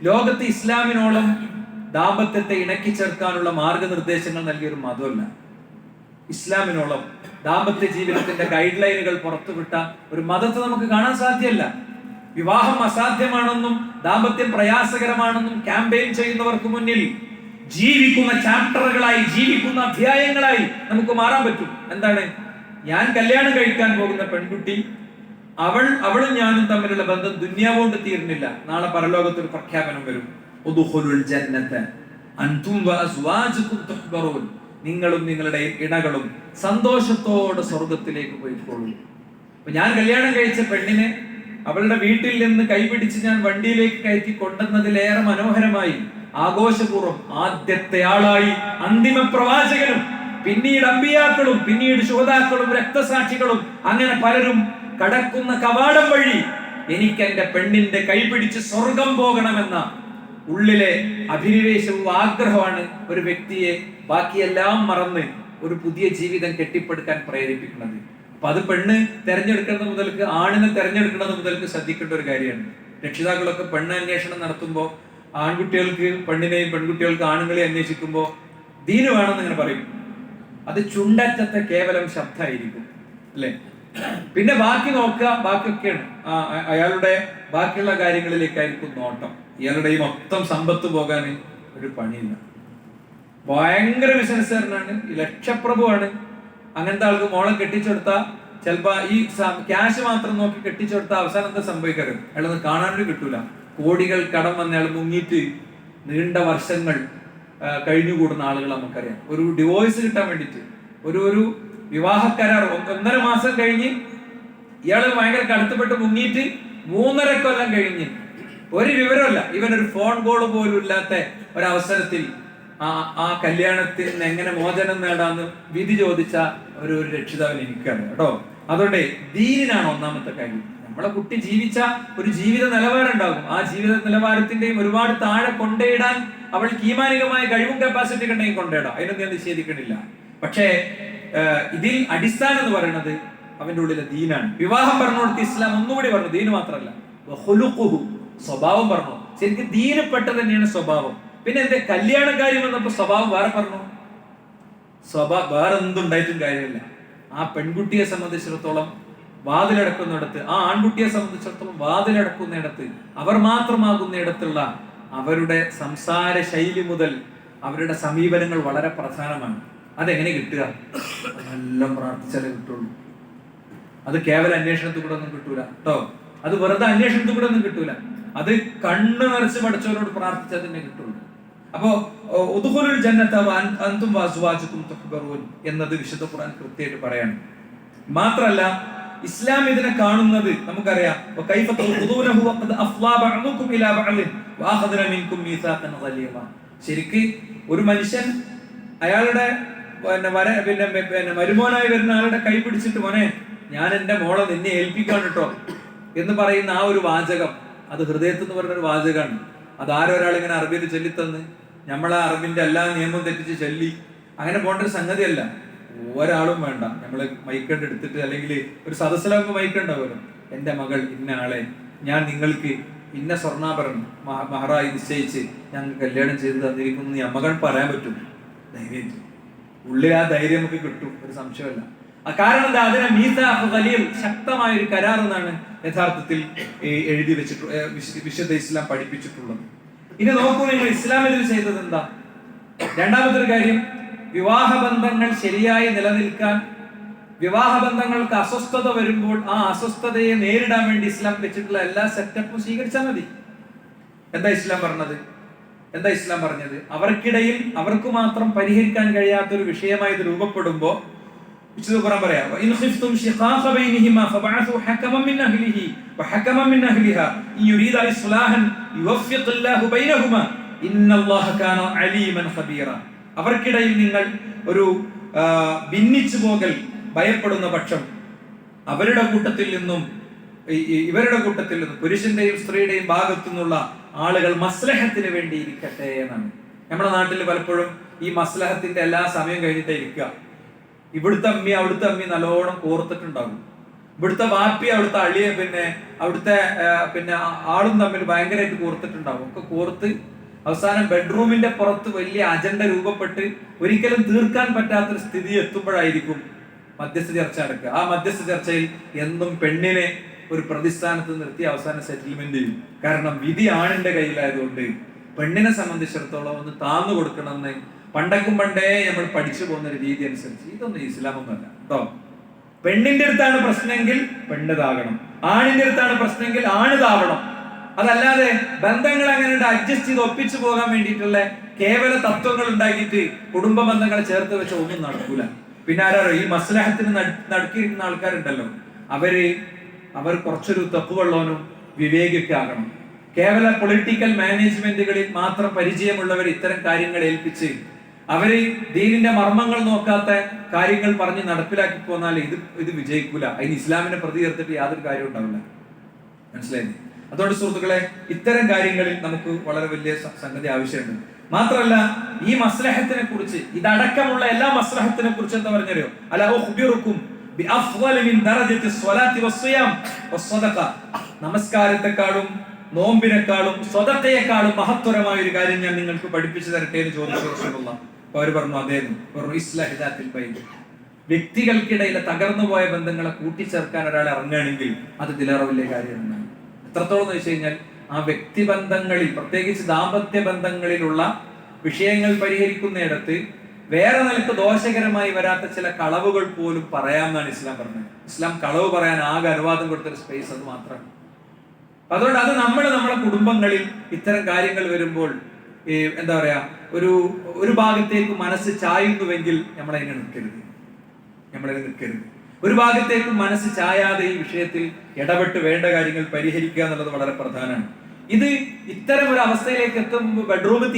ലോകത്ത് ഇസ്ലാമിനോളം ദാമ്പത്യത്തെ ഇണക്കി ചേർക്കാനുള്ള മാർഗനിർദ്ദേശങ്ങൾ നൽകിയൊരു മതമല്ല. ഇസ്ലാമിനോളം ദാമ്പത്യ ജീവിതത്തിന്റെ ഗൈഡ് ലൈനുകൾ പുറത്തുവിട്ട ഒരു മതത്തെ നമുക്ക് കാണാൻ സാധ്യമല്ല. വിവാഹം അസാധ്യമാണെന്നും ദാമ്പത്യം പ്രയാസകരമാണെന്നും ക്യാമ്പയിൻ ചെയ്യുന്നവർക്ക് മുന്നിൽ ജീവിക്കുന്ന ചാപ്റ്ററുകളായി, ജീവിക്കുന്ന അധ്യായങ്ങളായി നമുക്ക് മാറാൻ പറ്റും. എന്താണ്? ഞാൻ കല്യാണം കഴിക്കാൻ പോകുന്ന പെൺകുട്ടി, അവളും ഞാനും തമ്മിലുള്ള ബന്ധം ദുനിയാവോണ്ട് തീർന്നില്ല. നാളെ പരലോകത്തൊരു പ്രഖ്യാപനം വരും, നിങ്ങളും നിങ്ങളുടെ ഇണകളും സന്തോഷത്തോടെ സ്വർഗത്തിലേക്ക് പോയിക്കോളൂ. അപ്പൊ ഞാൻ കല്യാണം കഴിച്ച പെണ്ണിനെ അവളുടെ വീട്ടിൽ നിന്ന് കൈപിടിച്ച് ഞാൻ വണ്ടിയിലേക്ക് കയറ്റി കൊണ്ടുവന്നതിലേറെ മനോഹരമായി ആഘോഷപൂർവ്വം ആദ്യത്തെ ആളായി അന്തിമ പ്രവാചകനും പിന്നീട് അമ്പിയാക്കളും പിന്നീട് ശുഹദാക്കളും രക്തസാക്ഷികളും അങ്ങനെ പലരും കടക്കുന്ന കവാടം വഴി എനിക്ക് എന്റെ പെണ്ണിന്റെ കൈപിടിച്ച് സ്വർഗം പോകണമെന്ന ഉള്ളിലെ അഭിനിവേശവും ആഗ്രഹമാണ് ഒരു വ്യക്തിയെ ബാക്കിയെല്ലാം മറന്ന് ഒരു പുതിയ ജീവിതം കെട്ടിപ്പടുക്കാൻ പ്രേരിപ്പിക്കുന്നത്. അപ്പൊ അത് പെണ്ണ് തെരഞ്ഞെടുക്കുന്നത് മുതൽക്ക് ആണിനെ തെരഞ്ഞെടുക്കുന്നത് മുതൽക്ക് ശ്രദ്ധിക്കേണ്ട ഒരു കാര്യമാണ്. രക്ഷിതാക്കളൊക്കെ പെണ്ണ് അന്വേഷണം നടത്തുമ്പോൾ ആൺകുട്ടികൾക്ക് പെണ്ണിനെയും പെൺകുട്ടികൾക്ക് ആണുങ്ങളെ അന്വേഷിക്കുമ്പോൾ ദീന് വേണമെന്ന് ഇങ്ങനെ പറയും. അത് ചുണ്ടറ്റത്തെ കേവലം ശബ്ദമായിരിക്കും അല്ലെ. പിന്നെ ബാക്കി നോക്കുക, ബാക്കിയൊക്കെയാണ് അയാളുടെ ബാക്കിയുള്ള കാര്യങ്ങളിലേക്കായിരിക്കും നോട്ടം. ഇയാളുടെ ഈ മൊത്തം സമ്പത്ത് പോകാൻ ഒരു പണിയില്ല. ഭയങ്കര ബിസിനസ്സുകാരനാണ്, ലക്ഷപ്രഭുവാണ്. അങ്ങനത്തെ ആൾക്ക് മോളെ കെട്ടിച്ചെടുത്താൽ ചിലപ്പോ ഈ ക്യാഷ് മാത്രം നോക്കി കെട്ടിച്ചെടുത്താൽ അവസാനം എന്താ സംഭവിക്കാറ്? അയാളൊന്ന് കാണാനും കിട്ടൂല. കോടികൾ കടം വന്ന അയാൾ മുങ്ങിയിട്ട് നീണ്ട വർഷങ്ങൾ കഴിഞ്ഞുകൂടുന്ന ആളുകൾ നമുക്കറിയാം. ഒരു ഡിവോഴ്സ് കിട്ടാൻ വേണ്ടിയിട്ട് ഒരു വിവാഹ കരാർ 1.5 മാസം കഴിഞ്ഞ് ഇയാള് ഭയങ്കര കടുത്തപ്പെട്ട് മുങ്ങിയിട്ട് 3.5 കൊല്ലം കഴിഞ്ഞ് ഒരു വിവരമല്ല, ഇവനൊരു ഫോൺ കോൾ പോലും ഇല്ലാത്ത ഒരവസരത്തിൽ ആ കല്യാണത്തിന് എങ്ങനെ മോചനം നേടാന്ന് വിധി ചോദിച്ച ഒരു രക്ഷിതാവിന് എനിക്കറിയാം കേട്ടോ. അതുകൊണ്ട് ദീനിനാണ് ഒന്നാമത്തെ കാര്യം. നമ്മളെ കുട്ടി ജീവിച്ച ഒരു ജീവിത നിലവാരം ഉണ്ടാകും. ആ ജീവിത നിലവാരത്തിന്റെയും ഒരുപാട് താഴെ കൊണ്ടേയിടാൻ അവൾക്ക് ഈമാനികമായ കഴിവും കപ്പാസിറ്റി ഉണ്ടെങ്കിൽ കൊണ്ടേടാം, അതിനൊന്നും ഞാൻ നിഷേധിക്കണില്ല. പക്ഷേ ഇതിൽ അടിസ്ഥാനം എന്ന് പറയുന്നത് അവന്റെ ഉള്ളിലെ ദീനാണ്. വിവാഹം പറഞ്ഞു കൊടുത്ത് ഇസ്ലാം ഒന്നുകൂടി പറഞ്ഞു, ദീന് മാത്രമല്ല സ്വഭാവം പറഞ്ഞു. ശരിക്കും ദീനപ്പെട്ടത് തന്നെയാണ് സ്വഭാവം. പിന്നെ എന്റെ കല്യാണക്കാരി വന്നപ്പോ സ്വഭാവം വേറെ പറഞ്ഞു. വേറെ എന്തുണ്ടായിട്ടും കാര്യമില്ല. ആ പെൺകുട്ടിയെ സംബന്ധിച്ചിടത്തോളം വാതിലടക്കുന്നിടത്ത്, ആ ആൺകുട്ടിയെ സംബന്ധിച്ചിടത്തോളം വാതിലടക്കുന്നിടത്ത്, അവർ മാത്രമാകുന്നിടത്തുള്ള അവരുടെ സംസാര ശൈലി മുതൽ അവരുടെ സമീപനങ്ങൾ വളരെ പ്രധാനമാണ്. അതെങ്ങനെ കിട്ടുക? എല്ലാം പ്രാർത്ഥിച്ചാലേ കിട്ടുള്ളൂ. അത് കേവല അന്വേഷണത്തിൽ കൂടെ ഒന്നും കിട്ടൂല കേട്ടോ. അത് വെറുതെ അന്വേഷണത്തിൽ കൂടെ ഒന്നും കിട്ടൂല. അത് കണ്ണ് നിറച്ച് പഠിച്ചവരോട് പ്രാർത്ഥിച്ചാൽ തന്നെ കിട്ടുള്ളൂ. അപ്പോ ഉദ്ഖുലുൽ ജന്നത അൻതും വഅസ്വാജുകും തുഹ്ബറൂൻ എന്നത് വിശുദ്ധ ഖുർആൻ കൃത്യമായിട്ട് പറയാണ്. മാത്രല്ല ഇസ്ലാം ഇതിനെ കാണുന്നത് നമുക്കറിയാം. വകൈഫ തഖുദൂനഹു വഖദ് അഫ്ളാ ബഅദുകും ഇലാ ബഅദിൻ വഅഖദന മിൻകും മീസാഖൻ ഗലീമ. ശരിക്ക് ഒരു മനുഷ്യൻ അയാളുടെ പിന്നെ മരുമോനായി വരുന്ന ആളുടെ കൈ പിടിച്ചിട്ട് മോനെ ഞാൻ എന്റെ മോളെ നിന്നെ ഏൽപ്പിക്കാൻ കേട്ടോ എന്ന് പറയുന്ന ആ ഒരു വാചകം, അത് ഹൃദയത്തിൽ നിന്ന് പറഞ്ഞൊരു വാചകമാണ്. അതാരോ ഒരാൾ ഇങ്ങനെ അറബിയിൽ ചൊല്ലിത്തന്ന് നമ്മളെ അറബിന്റെ എല്ലാ നിയമവും തെറ്റിച്ച് ചൊല്ലി അങ്ങനെ പോകേണ്ട ഒരു സംഗതിയല്ല. ഒരാളും വേണ്ട. നമ്മള് മൈക്കണ്ട് എടുത്തിട്ട് അല്ലെങ്കിൽ ഒരു സദസ്സിലാകുമ്പോൾ മൈക്കുണ്ടാവുമല്ലോ, എന്റെ മകൾ ഇന്ന ആളെ ഞാൻ നിങ്ങൾക്ക് ഇന്ന സ്വർണ്ണാഭരണം മഹറായി നിശ്ചയിച്ച് ഞങ്ങൾ കല്യാണം ചെയ്ത് തന്നിരിക്കുന്നു ഈ അമ്മകൾ പറയാൻ പറ്റും ധൈര്യം. ഉള്ളിൽ ആ ധൈര്യം നമുക്ക് കിട്ടും, ഒരു സംശയമല്ല. കാരണം എന്താ? അതിനെ മീസാഖ് ഖലീൽ, ശക്തമായ ഒരു കരാർ എന്നാണ് യഥാർത്ഥത്തിൽ എഴുതി വെച്ചിട്ടുള്ള വിശുദ്ധ ഇസ്ലാം പഠിപ്പിച്ചിട്ടുള്ളത്. ഇനി നോക്കൂ നിങ്ങൾ, ഇസ്ലാം ഇതിൽ ചെയ്തത് എന്താ? രണ്ടാമതൊരു കാര്യം, വിവാഹബന്ധങ്ങൾ ശരിയായി നിലനിൽക്കാൻ, വിവാഹബന്ധങ്ങൾക്ക് അസ്വസ്ഥത വരുമ്പോൾ ആ അസ്വസ്ഥതയെ നേരിടാൻ വേണ്ടി ഇസ്ലാം വെച്ചിട്ടുള്ള എല്ലാ സെറ്റപ്പും സ്വീകരിച്ചാൽ മതി. എന്താ ഇസ്ലാം പറഞ്ഞത്? എന്താ ഇസ്ലാം പറഞ്ഞത്? അവർക്കിടയിൽ അവർക്ക് മാത്രം പരിഹരിക്കാൻ കഴിയാത്തൊരു വിഷയമായി ഇത് രൂപപ്പെടുമ്പോ വിശുദ്ധ ഖുർആൻ പറയാം, ഇൻ ഖിഫ്തും ശിഖാഖ ബൈനഹിമാ ഫബഅസു ഹകമൻ മിൻ അഹ്ലിഹി വഹകമൻ മിൻ അഹ്ലിഹാ ഇൻ യുരീദ ഇസ്ലാഹൻ യുവഫ്ഫിഖുല്ലാഹു ബൈനഹുമാ ഇന്നല്ലാഹ കാന അലീമൻ ഖബീറ. അവർക്കിടയിൽ നിങ്ങൾ ഒരു ഭിന്നിച്ചു പോകൽ ഭയപ്പെടുന്ന പക്ഷം അവരുടെ കൂട്ടത്തിൽ നിന്നും ഇവരുടെ കൂട്ടത്തിൽ നിന്നും പുരുഷന്റെയും സ്ത്രീയുടെയും ഭാഗത്തു നിന്നുള്ള ആളുകൾ മസ്ലഹത്തിന് വേണ്ടി ഇരിക്കട്ടെ എന്നാണ്. നമ്മുടെ നാട്ടിൽ പലപ്പോഴും ഈ മസ്ലഹത്തിന്റെ എല്ലാ സമയം കഴിഞ്ഞിട്ടേ ഇരിക്കുക. ഇവിടുത്തെ അമ്മി അവിടുത്തെ അമ്മി നല്ലോണം കോർത്തിട്ടുണ്ടാകും. ഇവിടുത്തെ വാപ്പി അവിടുത്തെ അളിയെ പിന്നെ ആളും തമ്മിൽ ഭയങ്കരമായിട്ട് കോർത്തിട്ടുണ്ടാകും. ഒക്കെ കോർത്ത് അവസാനം ബെഡ്റൂമിന്റെ പുറത്ത് വലിയ അജണ്ട രൂപപ്പെട്ട് ഒരിക്കലും തീർക്കാൻ പറ്റാത്തൊരു സ്ഥിതി എത്തുമ്പോഴായിരിക്കും മധ്യസ്ഥ ചർച്ച നടക്കുക. ആ മധ്യസ്ഥ ചർച്ചയിൽ എന്നും പെണ്ണിനെ ഒരു പ്രതിസ്ഥാനത്ത് നിർത്തി അവസാനം സെറ്റിൽമെന്റ് ചെയ്യും. കാരണം വിധി ആണിന്റെ കയ്യിലായതുകൊണ്ട് പെണ്ണിനെ സംബന്ധിച്ചിടത്തോളം ഒന്ന് താന്നു കൊടുക്കണമെന്ന് പണ്ടക്കും പണ്ടേ നമ്മൾ പഠിച്ചു പോകുന്ന ഒരു രീതി അനുസരിച്ച് ഇതൊന്നും ഇസ്ലാമൊന്നുമല്ല കേട്ടോ. പെണ്ണിന്റെ അടുത്താണ് പ്രശ്നമെങ്കിൽ പെണ്ണ് താകണം, ആണിന്റെ അടുത്താണ് പ്രശ്നമെങ്കിൽ ആണ് താവണം. അതല്ലാതെ ബന്ധങ്ങൾ അങ്ങനെ അഡ്ജസ്റ്റ് ചെയ്ത് ഒപ്പിച്ചു പോകാൻ വേണ്ടിയിട്ടുള്ള കേവല തത്വങ്ങൾ ഉണ്ടാക്കിയിട്ട് കുടുംബ ബന്ധങ്ങളെ ചേർത്ത് വെച്ച ഒന്നും നടക്കൂല. പിന്നെ ആരോ ഈ മസ്ലഹത്തിന് നടക്കിയിരിക്കുന്ന ആൾക്കാരുണ്ടല്ലോ, അവർ കുറച്ചൊരു തപ്പുവെള്ളവനും വിവേകിയൊക്കെ ആകണം. കേവല പൊളിറ്റിക്കൽ മാനേജ്മെന്റുകളിൽ മാത്രം പരിചയമുള്ളവർ ഇത്തരം കാര്യങ്ങൾ ഏൽപ്പിച്ച് അവര് ദീനിന്റെ മർമ്മങ്ങൾ നോക്കാത്ത കാര്യങ്ങൾ പറഞ്ഞ് നടപ്പിലാക്കി പോന്നാൽ ഇത് വിജയിക്കൂല. അതിന് ഇസ്ലാമിനെ പ്രതി ചേർത്തിട്ട് യാതൊരു കാര്യവും ഉണ്ടാവില്ല. മനസ്സിലായില്ലേ? അതുകൊണ്ട് സുഹൃത്തുക്കളെ, ഇത്തരം കാര്യങ്ങളിൽ നമുക്ക് വളരെ വലിയ സംഗതി ആവശ്യമുണ്ട്. മാത്രമല്ല, ഈ മസ്ലഹത്തിനെ കുറിച്ച്, ഇതടക്കമുള്ള എല്ലാ മസ്ലഹത്തിനെ കുറിച്ച് എന്താ പറഞ്ഞോ, അലാ ഉഖ്ബിറുക്കും ബിഅഫ്ളി മിൻ ദറജത്തി സ്വലാത്തി വസ്സിയാം വസ്സദഖ, നമസ്കാരത്തെക്കാളും നോമ്പിനെക്കാളും സ്വതക്കയെക്കാളും മഹത്വരമായ ഒരു കാര്യം ഞാൻ നിങ്ങൾക്ക് പഠിപ്പിച്ചു തരട്ടെ എന്ന് ചോദിച്ചു റസൂലുള്ളാഹി. അവർ പറഞ്ഞു അദ്ദേഹം ഇസ്ലാഹി ദാത്തിൽ ബൈൻ, വ്യക്തികൾക്കിടയിലെ തകർന്നുപോയ ബന്ധങ്ങളെ കൂട്ടിച്ചേർക്കാൻ ഒരാൾ ഇറങ്ങുകയാണെങ്കിൽ അത് ഇതിലേറെ വലിയ കാര്യമാണ്. എത്രത്തോളം എന്ന് വെച്ച് കഴിഞ്ഞാൽ ആ വ്യക്തിബന്ധങ്ങളിൽ, പ്രത്യേകിച്ച് ദാമ്പത്യ ബന്ധങ്ങളിലുള്ള വിഷയങ്ങൾ പരിഹരിക്കുന്നിടത്ത് വേറെ നിലക്ക് ദോഷകരമായി വരാത്ത ചില കളവുകൾ പോലും പറയാമെന്നാണ് ഇസ്ലാം പറഞ്ഞത്. ഇസ്ലാം കളവ് പറയാൻ ആകെ അനുവാദം കൊടുത്തൊരു സ്പേസ് അത് മാത്രമാണ്. അതുകൊണ്ട് അത് നമ്മളെ കുടുംബങ്ങളിൽ ഇത്തരം കാര്യങ്ങൾ വരുമ്പോൾ എന്താ പറയാ, ഒരു ഭാഗത്തേക്ക് മനസ്സ് ചായുന്നുവെങ്കിൽ നമ്മളതിനെ നിൽക്കരുത്. ഒരു ഭാഗത്തേക്ക് മനസ്സ് ചായാതെ ഈ വിഷയത്തിൽ ഇടപെട്ട് വേണ്ട കാര്യങ്ങൾ പരിഹരിക്കുക എന്നുള്ളത് വളരെ പ്രധാനമാണ്. ഇത് ഇത്തരം ഒരു അവസ്ഥയിലേക്ക് എത്തുമ്പോൾ ബെഡ്റൂമിൽ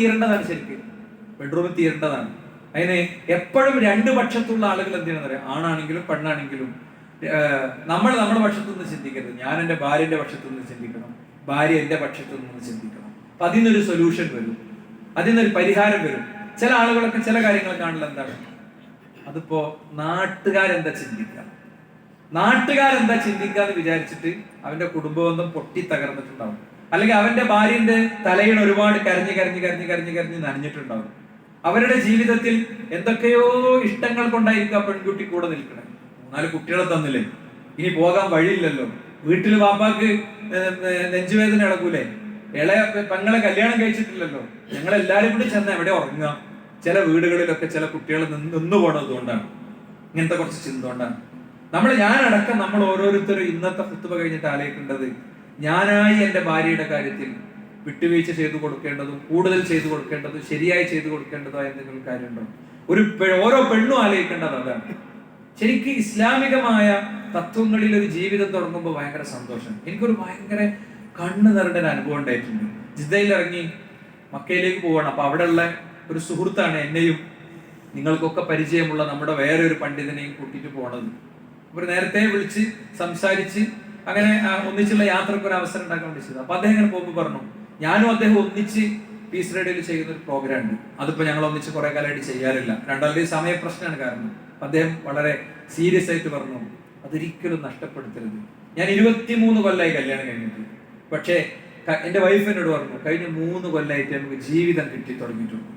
തീരേണ്ടതാണ്. അതിന് എപ്പോഴും രണ്ട് പക്ഷത്തുള്ള ആളുകൾ എന്തിനാണെന്ന് പറയാം, ആണാണെങ്കിലും പെണ്ണാണെങ്കിലും നമ്മുടെ പക്ഷത്തു നിന്ന് ചിന്തിക്കരുത്. ഞാൻ എൻ്റെ ഭാര്യന്റെ പക്ഷത്തു നിന്ന് ചിന്തിക്കണം, ഭാര്യ എൻ്റെ പക്ഷത്തു നിന്ന് ചിന്തിക്കണം. അപ്പൊ അതിനൊരു സൊല്യൂഷൻ വരും, അതിനൊരു പരിഹാരം വരും. ചില ആളുകളൊക്കെ ചില കാര്യങ്ങൾ കാണുന്നത് എന്താണ്, അതിപ്പോ നാട്ടുകാരെന്താ ചിന്തിക്കുക എന്ന് വിചാരിച്ചിട്ട് അവന്റെ കുടുംബബന്ധം പൊട്ടി തകർന്നിട്ടുണ്ടാവും. അല്ലെങ്കിൽ അവന്റെ ഭാര്യന്റെ തലയിൽ ഒരുപാട് കരഞ്ഞ് നനഞ്ഞിട്ടുണ്ടാവും. അവരുടെ ജീവിതത്തിൽ എന്തൊക്കെയോ ഇഷ്ടങ്ങൾ കൊണ്ടായിരിക്കും ആ പെൺകുട്ടി കൂടെ നിൽക്കണേ. 4 കുട്ടികളെ തന്നില്ലേ, ഇനി പോകാൻ വഴിയില്ലല്ലോ, വീട്ടിൽ വാപ്പാക്ക് നെഞ്ചുവേദന ഇളകൂലേ, ഇളയ പെങ്ങളെ കല്യാണം കഴിച്ചിട്ടില്ലല്ലോ, ഞങ്ങൾ എല്ലാരും കൂടി ചെന്ന് എവിടെ ഉറങ്ങുക. ചില വീടുകളിലൊക്കെ ചില കുട്ടികൾ നിന്നു പോണത് കൊണ്ടാണ്, ഇങ്ങനത്തെ കുറച്ച് ചിന്ത കൊണ്ടാണ്. ഞാനടക്കം നമ്മൾ ഓരോരുത്തരും ഇന്നത്തെ ഖുത്ബ കഴിഞ്ഞിട്ട് ആലോചിക്കേണ്ടത്, ഞാനായി എൻ്റെ ഭാര്യയുടെ കാര്യത്തിൽ വിട്ടുവീഴ്ച ചെയ്തു കൊടുക്കേണ്ടതും കൂടുതൽ ചെയ്തു കൊടുക്കേണ്ടതും ശരിയായി ചെയ്തു കൊടുക്കേണ്ടതോ എന്തെങ്കിലും കാര്യമുണ്ടോ? ഓരോ പെണ്ണും ആലോചിക്കേണ്ടത് അതാണ്. ശരിക്കും ഇസ്ലാമികമായ തത്വങ്ങളിൽ ഒരു ജീവിതം തുടങ്ങുമ്പോൾ ഭയങ്കര സന്തോഷം. എനിക്കൊരു ഭയങ്കര കണ്ണ് നിറഞ്ഞ ഒരു അനുഭവം ഉണ്ടായിട്ടുണ്ട്. ജിദ്ദയിൽ ഇറങ്ങി മക്കയിലേക്ക് പോവാണ്. അപ്പൊ അവിടെയുള്ള ഒരു സുഹൃത്താണ് എന്നെയും നിങ്ങൾക്കൊക്കെ പരിചയമുള്ള നമ്മുടെ വേറെ ഒരു പണ്ഡിതനെയും കൂട്ടിയിട്ട് പോണത്. അവർ നേരത്തെ വിളിച്ച് സംസാരിച്ച് അങ്ങനെ ഒന്നിച്ചുള്ള യാത്രക്ക് ഒരു അവസരം ഉണ്ടാക്കാൻ വേണ്ടി ചെയ്തു. അപ്പൊ അദ്ദേഹം ഇങ്ങനെ പോകുമ്പോൾ പറഞ്ഞു, ഞാനും അദ്ദേഹം ഒന്നിച്ച് പീസ് റേഡിയോയിൽ ചെയ്യുന്ന ഒരു പ്രോഗ്രാം ഉണ്ട്, അതിപ്പോ ഞങ്ങൾ ഒന്നിച്ച് കുറെ കാലമായിട്ട് ചെയ്യാറില്ല, രണ്ടാളുടെയും സമയ പ്രശ്നമാണ് കാരണം. അദ്ദേഹം വളരെ സീരിയസ് ആയിട്ട് പറഞ്ഞു, അതൊരിക്കലും നഷ്ടപ്പെടുത്തരുത്. ഞാൻ 23 കൊല്ലമായി കല്യാണം കഴിഞ്ഞിട്ട്, പക്ഷേ എന്റെ വൈഫ് എന്നോട് പറഞ്ഞു, കഴിഞ്ഞ 3 കൊല്ലമായിട്ട് നമുക്ക് ജീവിതം കിട്ടി തുടങ്ങിയിട്ടുണ്ട്,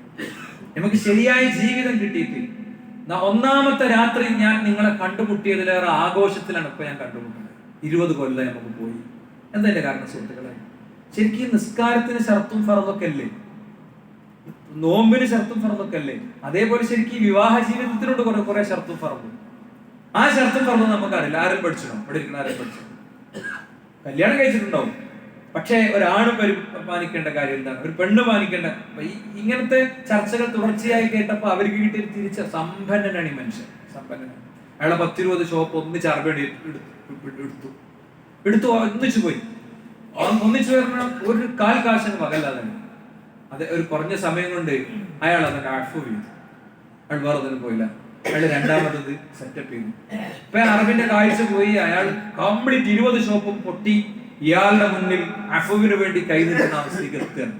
നമുക്ക് ശരിയായ ജീവിതം കിട്ടിയിട്ട് ഒന്നാമത്തെ രാത്രി ഞാൻ നിങ്ങളെ കണ്ടുമുട്ടിയതിലേറെ ആഘോഷത്തിലാണ് ഇപ്പൊ ഞാൻ കണ്ടുമുട്ടുന്നത്. 20 കൊല്ലം നമുക്ക് പോയി. എന്താ എന്റെ കാരണം സുഹൃത്തുക്കളെ? ശരിക്കും നിസ്കാരത്തിന് ഷർത്തും ഫർദൊക്കെ അല്ലേ, നോമ്പിന് ഷർത്തും ഫർദൊക്കെ അല്ലേ, അതേപോലെ ശരിക്കും വിവാഹ ജീവിതത്തിനോട് കുറെ ഷർത്തും ഫർദും. ആ ഷർത്തും ഫർദും നമുക്കറിയില്ല. ആരും പഠിച്ചോ? ഇവിടെ ഇരിക്കുന്ന ആരും പഠിച്ചോ? കല്യാണം കഴിച്ചിട്ടുണ്ടാവും, പക്ഷേ ഒരാണ് പാലിക്കേണ്ട കാര്യം എന്താണ്, ഒരു പെണ്ണ് പാലിക്കേണ്ട. ഇങ്ങനത്തെ ചർച്ചകൾ തുടർച്ചയായി കേട്ടപ്പോ അവർക്ക് കിട്ടിയ തിരിച്ച സമ്പന്നനാണ് ഈ മനുഷ്യൻ, സമ്പന്നനാണ്. അയാളെ 10-20 ഷോപ്പ് ഒന്നിച്ച് അറബി എടുത്തു ഒന്നിച്ചു പോയി. ഒന്നിച്ചു വരുന്ന ഒരു കാശിന് വകല്ലാതെ അത് ഒരു കുറഞ്ഞ സമയം കൊണ്ട് അയാൾ അതിന്റെ അഫു ചെയ്തു. അയാൾ വേറെ ഒന്നിനും പോയില്ല. അയാൾ രണ്ടാമത്തത് സെറ്റപ്പ് ചെയ്തു. ഇപ്പൊ അറബിന്റെ കാഴ്ച പോയി. അയാൾ കംപ്ലീറ്റ് 20 ഷോപ്പും പൊട്ടി ഇയാളുടെ മുന്നിൽ അഫുവിന് വേണ്ടി കൈനീട്ടുന്ന അവസ്ഥയ്ക്ക് എത്തുകയാണ്.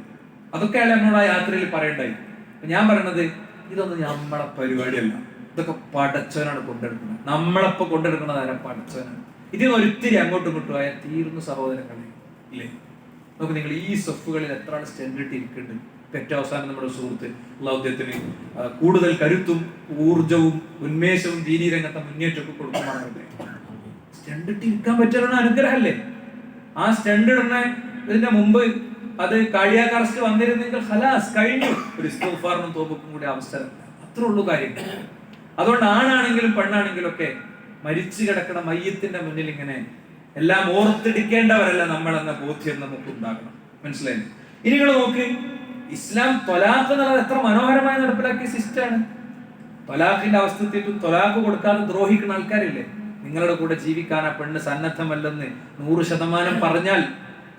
അതൊക്കെ അയാൾ നമ്മളോട് ആ യാത്രയിൽ പറയണ്ടായി. ഞാൻ പറയണത്, ഇതൊന്നും നമ്മളെ പരിപാടിയല്ല, ഇതൊക്കെ പടച്ചവനാണ് കൊണ്ടെടുക്കുന്നത്. നമ്മളെപ്പോ കൊണ്ടെടുക്കുന്നത് ആരാ? പടച്ചവനാണ്. ഇതിന് ഒരിത്തിരി അങ്ങോട്ടും ഇങ്ങോട്ടും ആയാൽ തീർന്ന സഹോദരങ്ങളെ ഇല്ലേ? നോക്ക്, നിങ്ങൾ ഈ സൊഫുകളിൽ എത്ര ആൾ സ്റ്റെൻഡ് ഇട്ടിരിക്കുന്നുണ്ട്. ഏറ്റവും അവസാനം നമ്മുടെ സുഹൃത്ത് അദ്ദേഹത്തിന് കൂടുതൽ കരുത്തും ഊർജവും ഉന്മേഷവും ദീനീ രംഗത്തെ മുന്നേറ്റമൊക്കെ കൊടുക്കുവാനാകട്ടെ. സ്റ്റെൻഡ് ഇട്ടിരിക്കാൻ പറ്റുന്ന അനുഗ്രഹമല്ലേ? ആ സ്റ്റെൻഡ് ഇടുന്ന ഇതിന്റെ മുമ്പ് അത് കാളിയാക്ക് അറസ്റ്റ് വന്നിരുന്നെങ്കിൽ ഖലാസ് കഴിഞ്ഞു. ഒരു ഇസ്തിഗ്ഫാറിനും തോബക്കും കൂടി അവസരം, അത്രേ ഉള്ളൂ കാര്യം. അതുകൊണ്ട് ആണാണെങ്കിലും പെണ്ണാണെങ്കിലും ഒക്കെ മരിച്ചു കിടക്കുന്ന മയ്യത്തിന്റെ മുന്നിൽ ഇങ്ങനെ എല്ലാം ഓർത്തിടിക്കേണ്ടവരല്ല നമ്മളെന്ന ബോധ്യം നമുക്ക് ഉണ്ടാകണം. മനസ്സിലായി? ഇനി നിങ്ങൾ നോക്ക്, ഇസ്ലാം ത്വലാഖ് എന്നുള്ളത് എത്ര മനോഹരമായി നടപ്പിലാക്കിയ സിസ്റ്റമാണ്. ത്വലാഖിന്റെ അവസ്ഥ എത്തിയിട്ടും ത്വലാഖ് കൊടുക്കാതെ ദ്രോഹിക്കുന്ന ആൾക്കാരില്ലേ? നിങ്ങളുടെ കൂടെ ജീവിക്കാൻ ആ പെണ്ണ് സന്നദ്ധമല്ലെന്ന് 100% പറഞ്ഞാൽ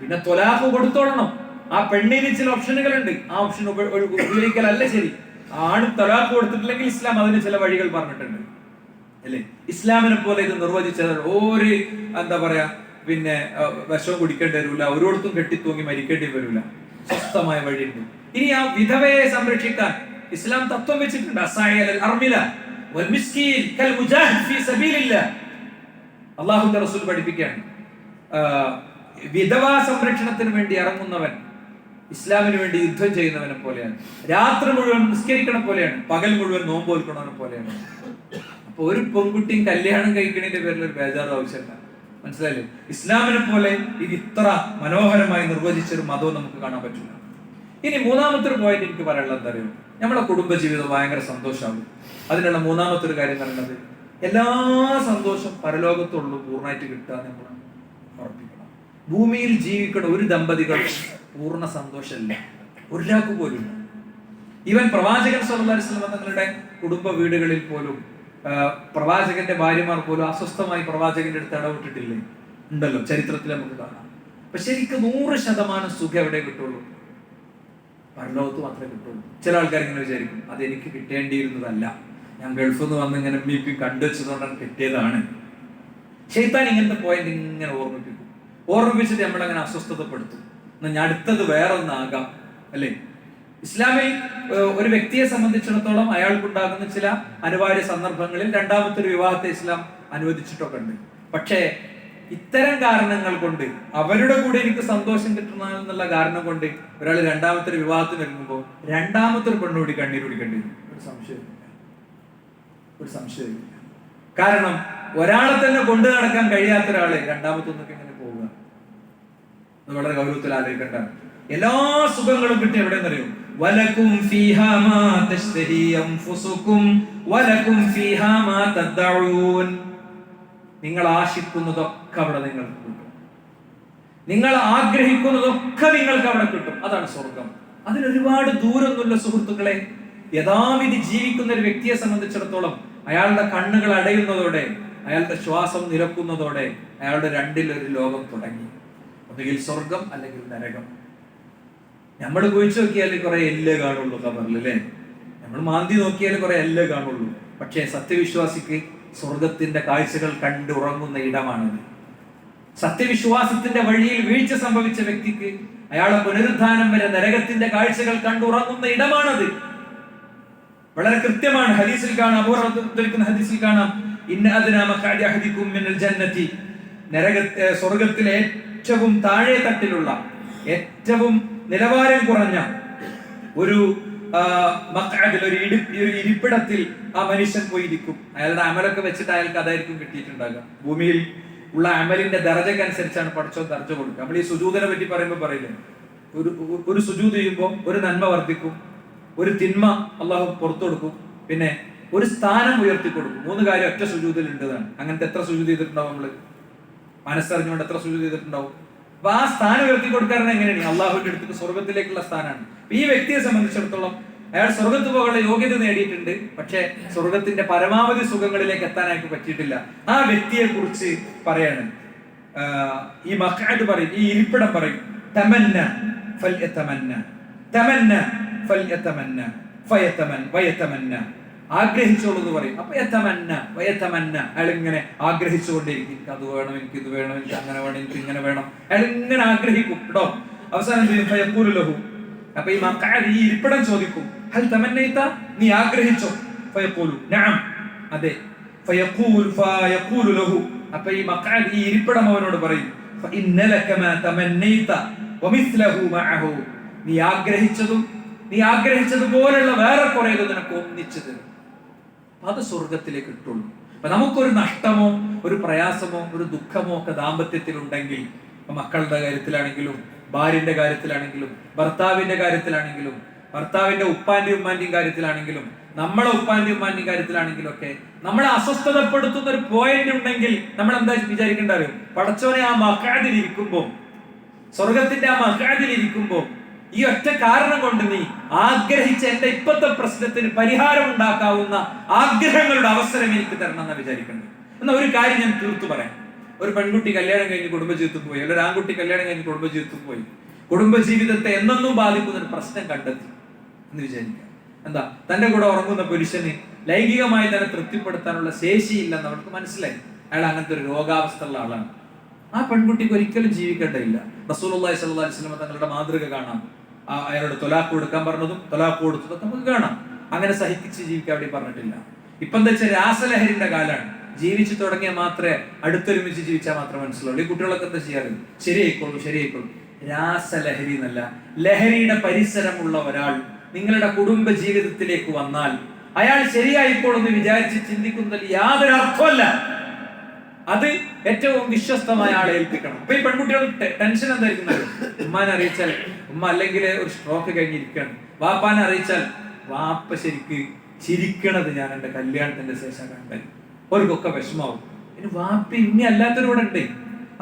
പിന്നെ തൊലാഖ് കൊടുത്തോളണം. ആ പെണ്ണിന് ചില ഓപ്ഷനുകളുണ്ട്, ആ ഓപ്ഷൻ ഉപയോഗിക്കലല്ല ശരി. ആണ് തൊലാഖ് കൊടുത്തിട്ടില്ലെങ്കിൽ ഇസ്ലാം അതിന് ചില വഴികൾ പറഞ്ഞിട്ടുണ്ട്, അല്ലേ? ഇസ്ലാമിനെ പോലെ ഇത് നിർവചിച്ചത് ഒരു എന്താ പറയാ പിന്നെ വിഷം കുടിക്കേണ്ടി വരില്ല, ഓരോരുത്തും കെട്ടിത്തൂങ്ങി മരിക്കേണ്ടി വരില്ല, സ്വസ്ഥമായ വഴിയുണ്ട്. ഇനി ആ വിധവയെ സംരക്ഷിക്കാൻ ഇസ്ലാം തത്വം വെച്ചിട്ടുണ്ട്. അള്ളാഹുവിന്റെ റസൂൽ പഠിപ്പിക്കുകയാണ്, വിധവാ സംരക്ഷണത്തിന് വേണ്ടി ഇറങ്ങുന്നവൻ ഇസ്ലാമിന് വേണ്ടി യുദ്ധം ചെയ്യുന്നവനെ പോലെയാണ്, രാത്രി മുഴുവൻ നിസ്കരിക്കണ പോലെയാണ്, പകൽ മുഴുവൻ നോമ്പ് നോൽക്കണവനെ പോലെയാണ്. അപ്പൊ ഒരു പെൺകുട്ടിയും കല്യാണം കഴിക്കണതിന്റെ പേരിൽ ഒരു ബേജാറും ആവശ്യമില്ല. മനസ്സിലായില്ലേ? ഇസ്ലാമിനെ പോലെ ഇത് ഇത്ര മനോഹരമായി നിർവചിച്ചൊരു മതവും നമുക്ക് കാണാൻ പറ്റില്ല. ഇനി മൂന്നാമത്തെ ഒരു പോയിന്റ് എനിക്ക് പറയാനുള്ളത് എന്താ അറിയോ? നമ്മുടെ കുടുംബജീവിതം ഭയങ്കര സന്തോഷമാകും. അതിനുള്ള മൂന്നാമത്തെ ഒരു കാര്യം പറയുന്നത്, എല്ലാ സന്തോഷം പരലോകത്തുള്ളൂ പൂർണ്ണമായിട്ട് കിട്ടുക നമ്മൾ ഉറപ്പിക്കണം. ഭൂമിയിൽ ജീവിക്കുന്ന ഒരു ദമ്പതികൾ പൂർണ്ണ സന്തോഷമില്ല, ഒരാൾക്ക് പോലും. ഈവൻ പ്രവാചകൻ സല്ലല്ലാഹു അലൈഹി വസല്ലം തങ്ങളുടെ കുടുംബ വീടുകളിൽ പോലും പ്രവാചകന്റെ ഭാര്യമാർ പോലും അസ്വസ്ഥമായി പ്രവാചകന്റെ അടുത്ത് ഇടപെട്ടിട്ടില്ലേ? ഉണ്ടല്ലോ, ചരിത്രത്തിൽ നമുക്ക് കാണാം. പക്ഷെ എനിക്ക് 100% സുഖം എവിടെ കിട്ടുള്ളൂ? പരലോകത്ത് മാത്രമേ കിട്ടുള്ളൂ. ചില ആൾക്കാർ ഇങ്ങനെ വിചാരിക്കും, അത് എനിക്ക് കിട്ടേണ്ടിയിരുന്നതല്ല, ഞാൻ ഗൾഫിൽ നിന്ന് വന്ന് ഇങ്ങനെ മീപ്പി കണ്ടുവച്ചതുകൊണ്ടാണ് കിട്ടിയതാണ്. ശൈത്താൻ ഇങ്ങനത്തെ പോയിന്റ് ഇങ്ങനെ ഓർമ്മിപ്പിച്ചിട്ട് നമ്മളങ്ങനെ അസ്വസ്ഥതപ്പെടുത്തും. എന്നാൽ ഞാൻ അടുത്തത് വേറെ ഒന്നാകാം, അല്ലേ? ഇസ്ലാമിൽ ഒരു വ്യക്തിയെ സംബന്ധിച്ചിടത്തോളം അയാൾക്കുണ്ടാകുന്ന ചില അനിവാര്യ സന്ദർഭങ്ങളിൽ രണ്ടാമത്തെ ഒരു വിവാഹത്തെ ഇസ്ലാം അനുവദിച്ചിട്ടൊക്കെ ഉണ്ട്. പക്ഷേ ഇത്തരം കാരണങ്ങൾ കൊണ്ട്, അവരുടെ കൂടെ എനിക്ക് സന്തോഷം കിട്ടണം എന്നുള്ള കാരണം കൊണ്ട് ഒരാൾ രണ്ടാമത്തെ ഒരു വിവാഹത്തിന് ഒരുങ്ങുമ്പോൾ രണ്ടാമത്തെ ഒരു പെണ്ണുകൂടി കണ്ണീർ കുടിക്കേണ്ടി വരും. ഒരു സംശയമില്ല. കാരണം ഒരാളെ തന്നെ കൊണ്ടു നടക്കാൻ കഴിയാത്ത ഒരാളെ രണ്ടാമത്തൊന്നൊക്കെ എങ്ങനെ പോവുക? അത് വളരെ ഗൗരവത്തിൽ ആലോചിക്കേണ്ട. എല്ലാ സുഖങ്ങളും കിട്ടി എവിടെയെന്നറിയോ? വലക്കും ഫീഹാ മാ തശ്തഹി അൻഫുസുകും വലക്കും ഫീഹാ മാ തദ്ഉൻ. നിങ്ങൾ ആശിക്കുന്നതൊക്കെ അവിടെ നിങ്ങൾക്ക് കിട്ടും, നിങ്ങൾ ആഗ്രഹിക്കുന്നതൊക്കെ നിങ്ങൾക്ക് അവിടെ കിട്ടും. അതാണ് സ്വർഗം. അതിനൊരുപാട് ദൂരമൊന്നുമില്ല സുഹൃത്തുക്കളെ. യഥാവിധി ജീവിക്കുന്ന ഒരു വ്യക്തിയെ സംബന്ധിച്ചിടത്തോളം അയാളുടെ കണ്ണുകൾ അടയുന്നതോടെ, അയാളുടെ ശ്വാസം നിലക്കുന്നതോടെ അയാളുടെ രണ്ടിലൊരു ലോകം തുടങ്ങി. ഒന്നുകിൽ സ്വർഗം അല്ലെങ്കിൽ നരകം. നമ്മൾ കുഴിച്ചു നോക്കിയാൽ കുറെ എല്ല് കാണുള്ളൂ ഖബറിൽ, അല്ലേ? നമ്മൾ മാന്തി നോക്കിയാൽ കുറെ എല്ല് കാണുള്ളൂ. പക്ഷേ സത്യവിശ്വാസിക്ക് സ്വർഗത്തിന്റെ കാഴ്ചകൾ കണ്ടുറങ്ങുന്ന ഇടമാണത്. സത്യവിശ്വാസത്തിന്റെ വഴിയിൽ വീഴ്ച സംഭവിച്ച വ്യക്തിക്ക് അയാളെ പുനരുദ്ധാനം വരെ നരകത്തിന്റെ കാഴ്ചകൾ കണ്ടുറങ്ങുന്ന ഇടമാണത്. വളരെ കൃത്യമാണ്. ഹദീസിൽ കാണാം, അബൂഹുറൈറ ഹദീസിൽ കാണാം, ഇന്ന അദ്നാ മഖഅദി അഹദികും മിനൽ ജന്നതി, സ്വർഗ്ഗത്തിലെ ഏറ്റവും താഴെ തട്ടിലുള്ള, ഏറ്റവും നിലവാരം കുറഞ്ഞ ഒരു മഖഅദിൽ, ഒരു ഇരിപ്പിടത്തിൽ ആ മനുഷ്യൻ പോയിരിക്കും. അയാളുടെ അമലൊക്കെ വെച്ചിട്ട് അയാൾക്ക് അതായിരിക്കും കിട്ടിയിട്ടുണ്ടാകുക. ഭൂമിയിൽ ഉള്ള അമലിന്റെ ദർജക്കനുസരിച്ചാണ് പടച്ചോൻ ദർജ കൊടുക്കുക. നമ്മൾ ഈ സുജൂദിനെ പറ്റി പറയുമ്പോൾ പറയില്ലേ, ഒരു സുജൂദ് ചെയ്യുമ്പോൾ ഒരു നന്മ വർദ്ധിക്കും, ഒരു തിന്മ അള്ളാഹു പുറത്തു കൊടുക്കും, പിന്നെ ഒരു സ്ഥാനം ഉയർത്തി കൊടുക്കും. 3 കാര്യം ഒറ്റ സുജൂദിൽ ഉണ്ടതാണ്. അങ്ങനത്തെ എത്ര സുജൂദ് ചെയ്തിട്ടുണ്ടാവും? നമ്മള് മനസ്സറിഞ്ഞുകൊണ്ട് എത്ര സുജൂദ് ചെയ്തിട്ടുണ്ടാവും? അപ്പൊ ആ സ്ഥാനം ഉയർത്തി കൊടുക്കാറുണ്ട് എങ്ങനെയാണ്? അള്ളാഹുവിന്റെ അടുത്ത് സ്വർഗത്തിലേക്കുള്ള സ്ഥാനമാണ്. ഈ വ്യക്തിയെ സംബന്ധിച്ചിടത്തോളം അയാൾ സ്വർഗത്ത് പോകാനുള്ള യോഗ്യത നേടിയിട്ടുണ്ട്, പക്ഷെ സ്വർഗത്തിന്റെ പരമാവധി സുഖങ്ങളിലേക്ക് എത്താൻ അയാൾക്ക് പറ്റിയിട്ടില്ല. ആ വ്യക്തിയെ കുറിച്ച് പറയാണ് ഈ മഖഅദ് പറയും, ഈ ഇരിപ്പിടം പറയും, തമന്ന ഫൽയതമന്ന, തമന്ന ഫൽയതമന്ന വയതമന്ന, ആഗ്രഹിച്ചോളൂ എന്ന് പറയും. അപ്പൊ യതമന്ന വയതമന്ന, അയാൾ ഇങ്ങനെ ആഗ്രഹിച്ചുകൊണ്ടേയിരിക്കും. എനിക്ക് അത് വേണം, എനിക്ക് ഇത് വേണം, എനിക്ക് അങ്ങനെ വേണം, എനിക്ക് ഇങ്ങനെ വേണം. അയാൾ ഇങ്ങനെ ആഗ്രഹിക്കും കേട്ടോ. അവസാനം എന്ത് ചെയ്യും? ഫയഖൂലു ലഹു, അപ്പൊ ഈ മഖഅദ്, ഈ ഇരിപ്പിടം ചോദിക്കും, ഹൽ തമന്നൈത, നീ ആഗ്രഹിച്ചോ? ഫയഖൂലു നഅം, അതെ. ഫയഖൂലു ലഹു, അപ്പൊ ഈ മഖഅദ്, ഈ ഇരിപ്പിടം അവനോട് പറയും, ഫഇന്ന ലക മാ തമന്നൈത വമിസ്ലഹു മഅഹു, നീ ആഗ്രഹിച്ചതും നീ ആഗ്രഹിച്ചതുപോലുള്ള വേറെ കുറെ നിനക്ക് ഒന്നിച്ചു തരും. അത് സ്വർഗത്തിലേക്ക് കിട്ടുള്ളൂ. അപ്പൊ നമുക്കൊരു നഷ്ടമോ ഒരു പ്രയാസമോ ഒരു ദുഃഖമോ ഒക്കെ ദാമ്പത്യത്തിൽ ഉണ്ടെങ്കിൽ, മക്കളുടെ കാര്യത്തിലാണെങ്കിലും ഭാര്യന്റെ കാര്യത്തിലാണെങ്കിലും ഭർത്താവിന്റെ കാര്യത്തിലാണെങ്കിലും ഭർത്താവിന്റെ ഉപ്പാന്റെയും ഉമ്മാന്റെയും കാര്യത്തിലാണെങ്കിലും നമ്മളെ ഉപ്പാന്റെയും ഉമ്മാന്റെയും കാര്യത്തിലാണെങ്കിലും ഒക്കെ നമ്മളെ അസ്വസ്ഥതപ്പെടുത്തുന്ന ഒരു പോയിന്റ് ഉണ്ടെങ്കിൽ നമ്മൾ എന്താ വിചാരിക്കേണ്ട അറിയും? പടച്ചോനെ, ആ മഖഅദിൽ ഇരിക്കുമ്പോ, സ്വർഗത്തിന്റെ ആ മഖഅദിൽ ഇരിക്കുമ്പോ, ഈ ഒറ്റ കാരണം കൊണ്ട് നീ ആഗ്രഹിച്ച എന്റെ ഇപ്പോഴത്തെ പ്രശ്നത്തിന് പരിഹാരം ഉണ്ടാക്കാവുന്ന ആഗ്രഹങ്ങളുടെ അവസരം എനിക്ക് തരണം എന്ന് വിചാരിക്കണം. എന്നാൽ ഒരു കാര്യം ഞാൻ തീർത്തു പറയാം. ഒരു പെൺകുട്ടി കല്യാണം കഴിഞ്ഞ് കുടുംബജീവിതത്തിൽ പോയി, അല്ലെങ്കിൽ ഒരു ആൺകുട്ടി കല്യാണം കഴിഞ്ഞ് കുടുംബജീവിതത്തിൽ പോയി, കുടുംബജീവിതത്തെ എന്നെന്നും ബാധിക്കുന്ന ഒരു പ്രശ്നം കണ്ടെത്തി എന്ന് വിചാരിക്കുക. എന്താ? തന്റെ കൂടെ ഉറങ്ങുന്ന പുരുഷന് ലൈംഗികമായി തന്നെ തൃപ്തിപ്പെടുത്താനുള്ള ശേഷിയില്ലെന്ന് അവൾക്ക് മനസ്സിലായി. അയാൾ അങ്ങനത്തെ ഒരു രോഗാവസ്ഥ ഉള്ള ആളാണ്. ആ പെൺകുട്ടിക്ക് ഒരിക്കലും ജീവിക്കേണ്ടതില്ല. റസൂലുള്ളാഹി സ്വല്ലല്ലാഹു അലൈഹി വസല്ലം തങ്ങളുടെ മാതൃക കാണാം. അയാളോട് തൊലാഖ് കൊടുക്കാൻ പറഞ്ഞതും തൊലാഖ് കൊടുത്തതും നമുക്ക് കാണാം. അങ്ങനെ സഹിച്ച് ജീവിക്കാൻ വേണ്ടി പറഞ്ഞിട്ടില്ല. ഇപ്പൊ എന്താ വെച്ചാൽ രാസലഹരിന്റെ കാലാണ്. ജീവിച്ചു തുടങ്ങിയാൽ മാത്രമേ അടുത്തൊരുമിച്ച് ജീവിച്ചാൽ മാത്രമേ മനസ്സിലുള്ളൂ. ഈ കുട്ടികളൊക്കെ എന്താ ചെയ്യാറ്? ശരിയായിക്കോളൂ. രാസലഹരി എന്നല്ല, ലഹരിയുടെ പരിസരമുള്ള ഒരാൾ നിങ്ങളുടെ കുടുംബ ജീവിതത്തിലേക്ക് വന്നാൽ അയാൾ ശരിയായിക്കോളെന്ന് വിചാരിച്ച് ചിന്തിക്കുന്നതിൽ യാതൊരു അർത്ഥമല്ല. അത് ഏറ്റവും വിശ്വസ്തമായ ആളെ ഏൽപ്പിക്കണം. അപ്പൊ ഈ പെൺകുട്ടികൾ ടെൻഷൻ എന്തായിരിക്കുന്നത്? ഉമ്മാനെ അറിയിച്ചാൽ ഉമ്മ അല്ലെങ്കിൽ ഒരു സ്ട്രോക്ക് കഴിഞ്ഞിരിക്കുകയാണ്, വാപ്പാനെ അറിയിച്ചാൽ വാപ്പ ശരിക്ക് ചിരിക്കണത് ഞാൻ എന്റെ കല്യാണത്തിന്റെ ശേഷം കണ്ടത്, അവർക്കൊക്കെ വിഷമാവും. ഇനി വാപ്പ ഇനി അല്ലാത്തവരോടെ ഉണ്ട്.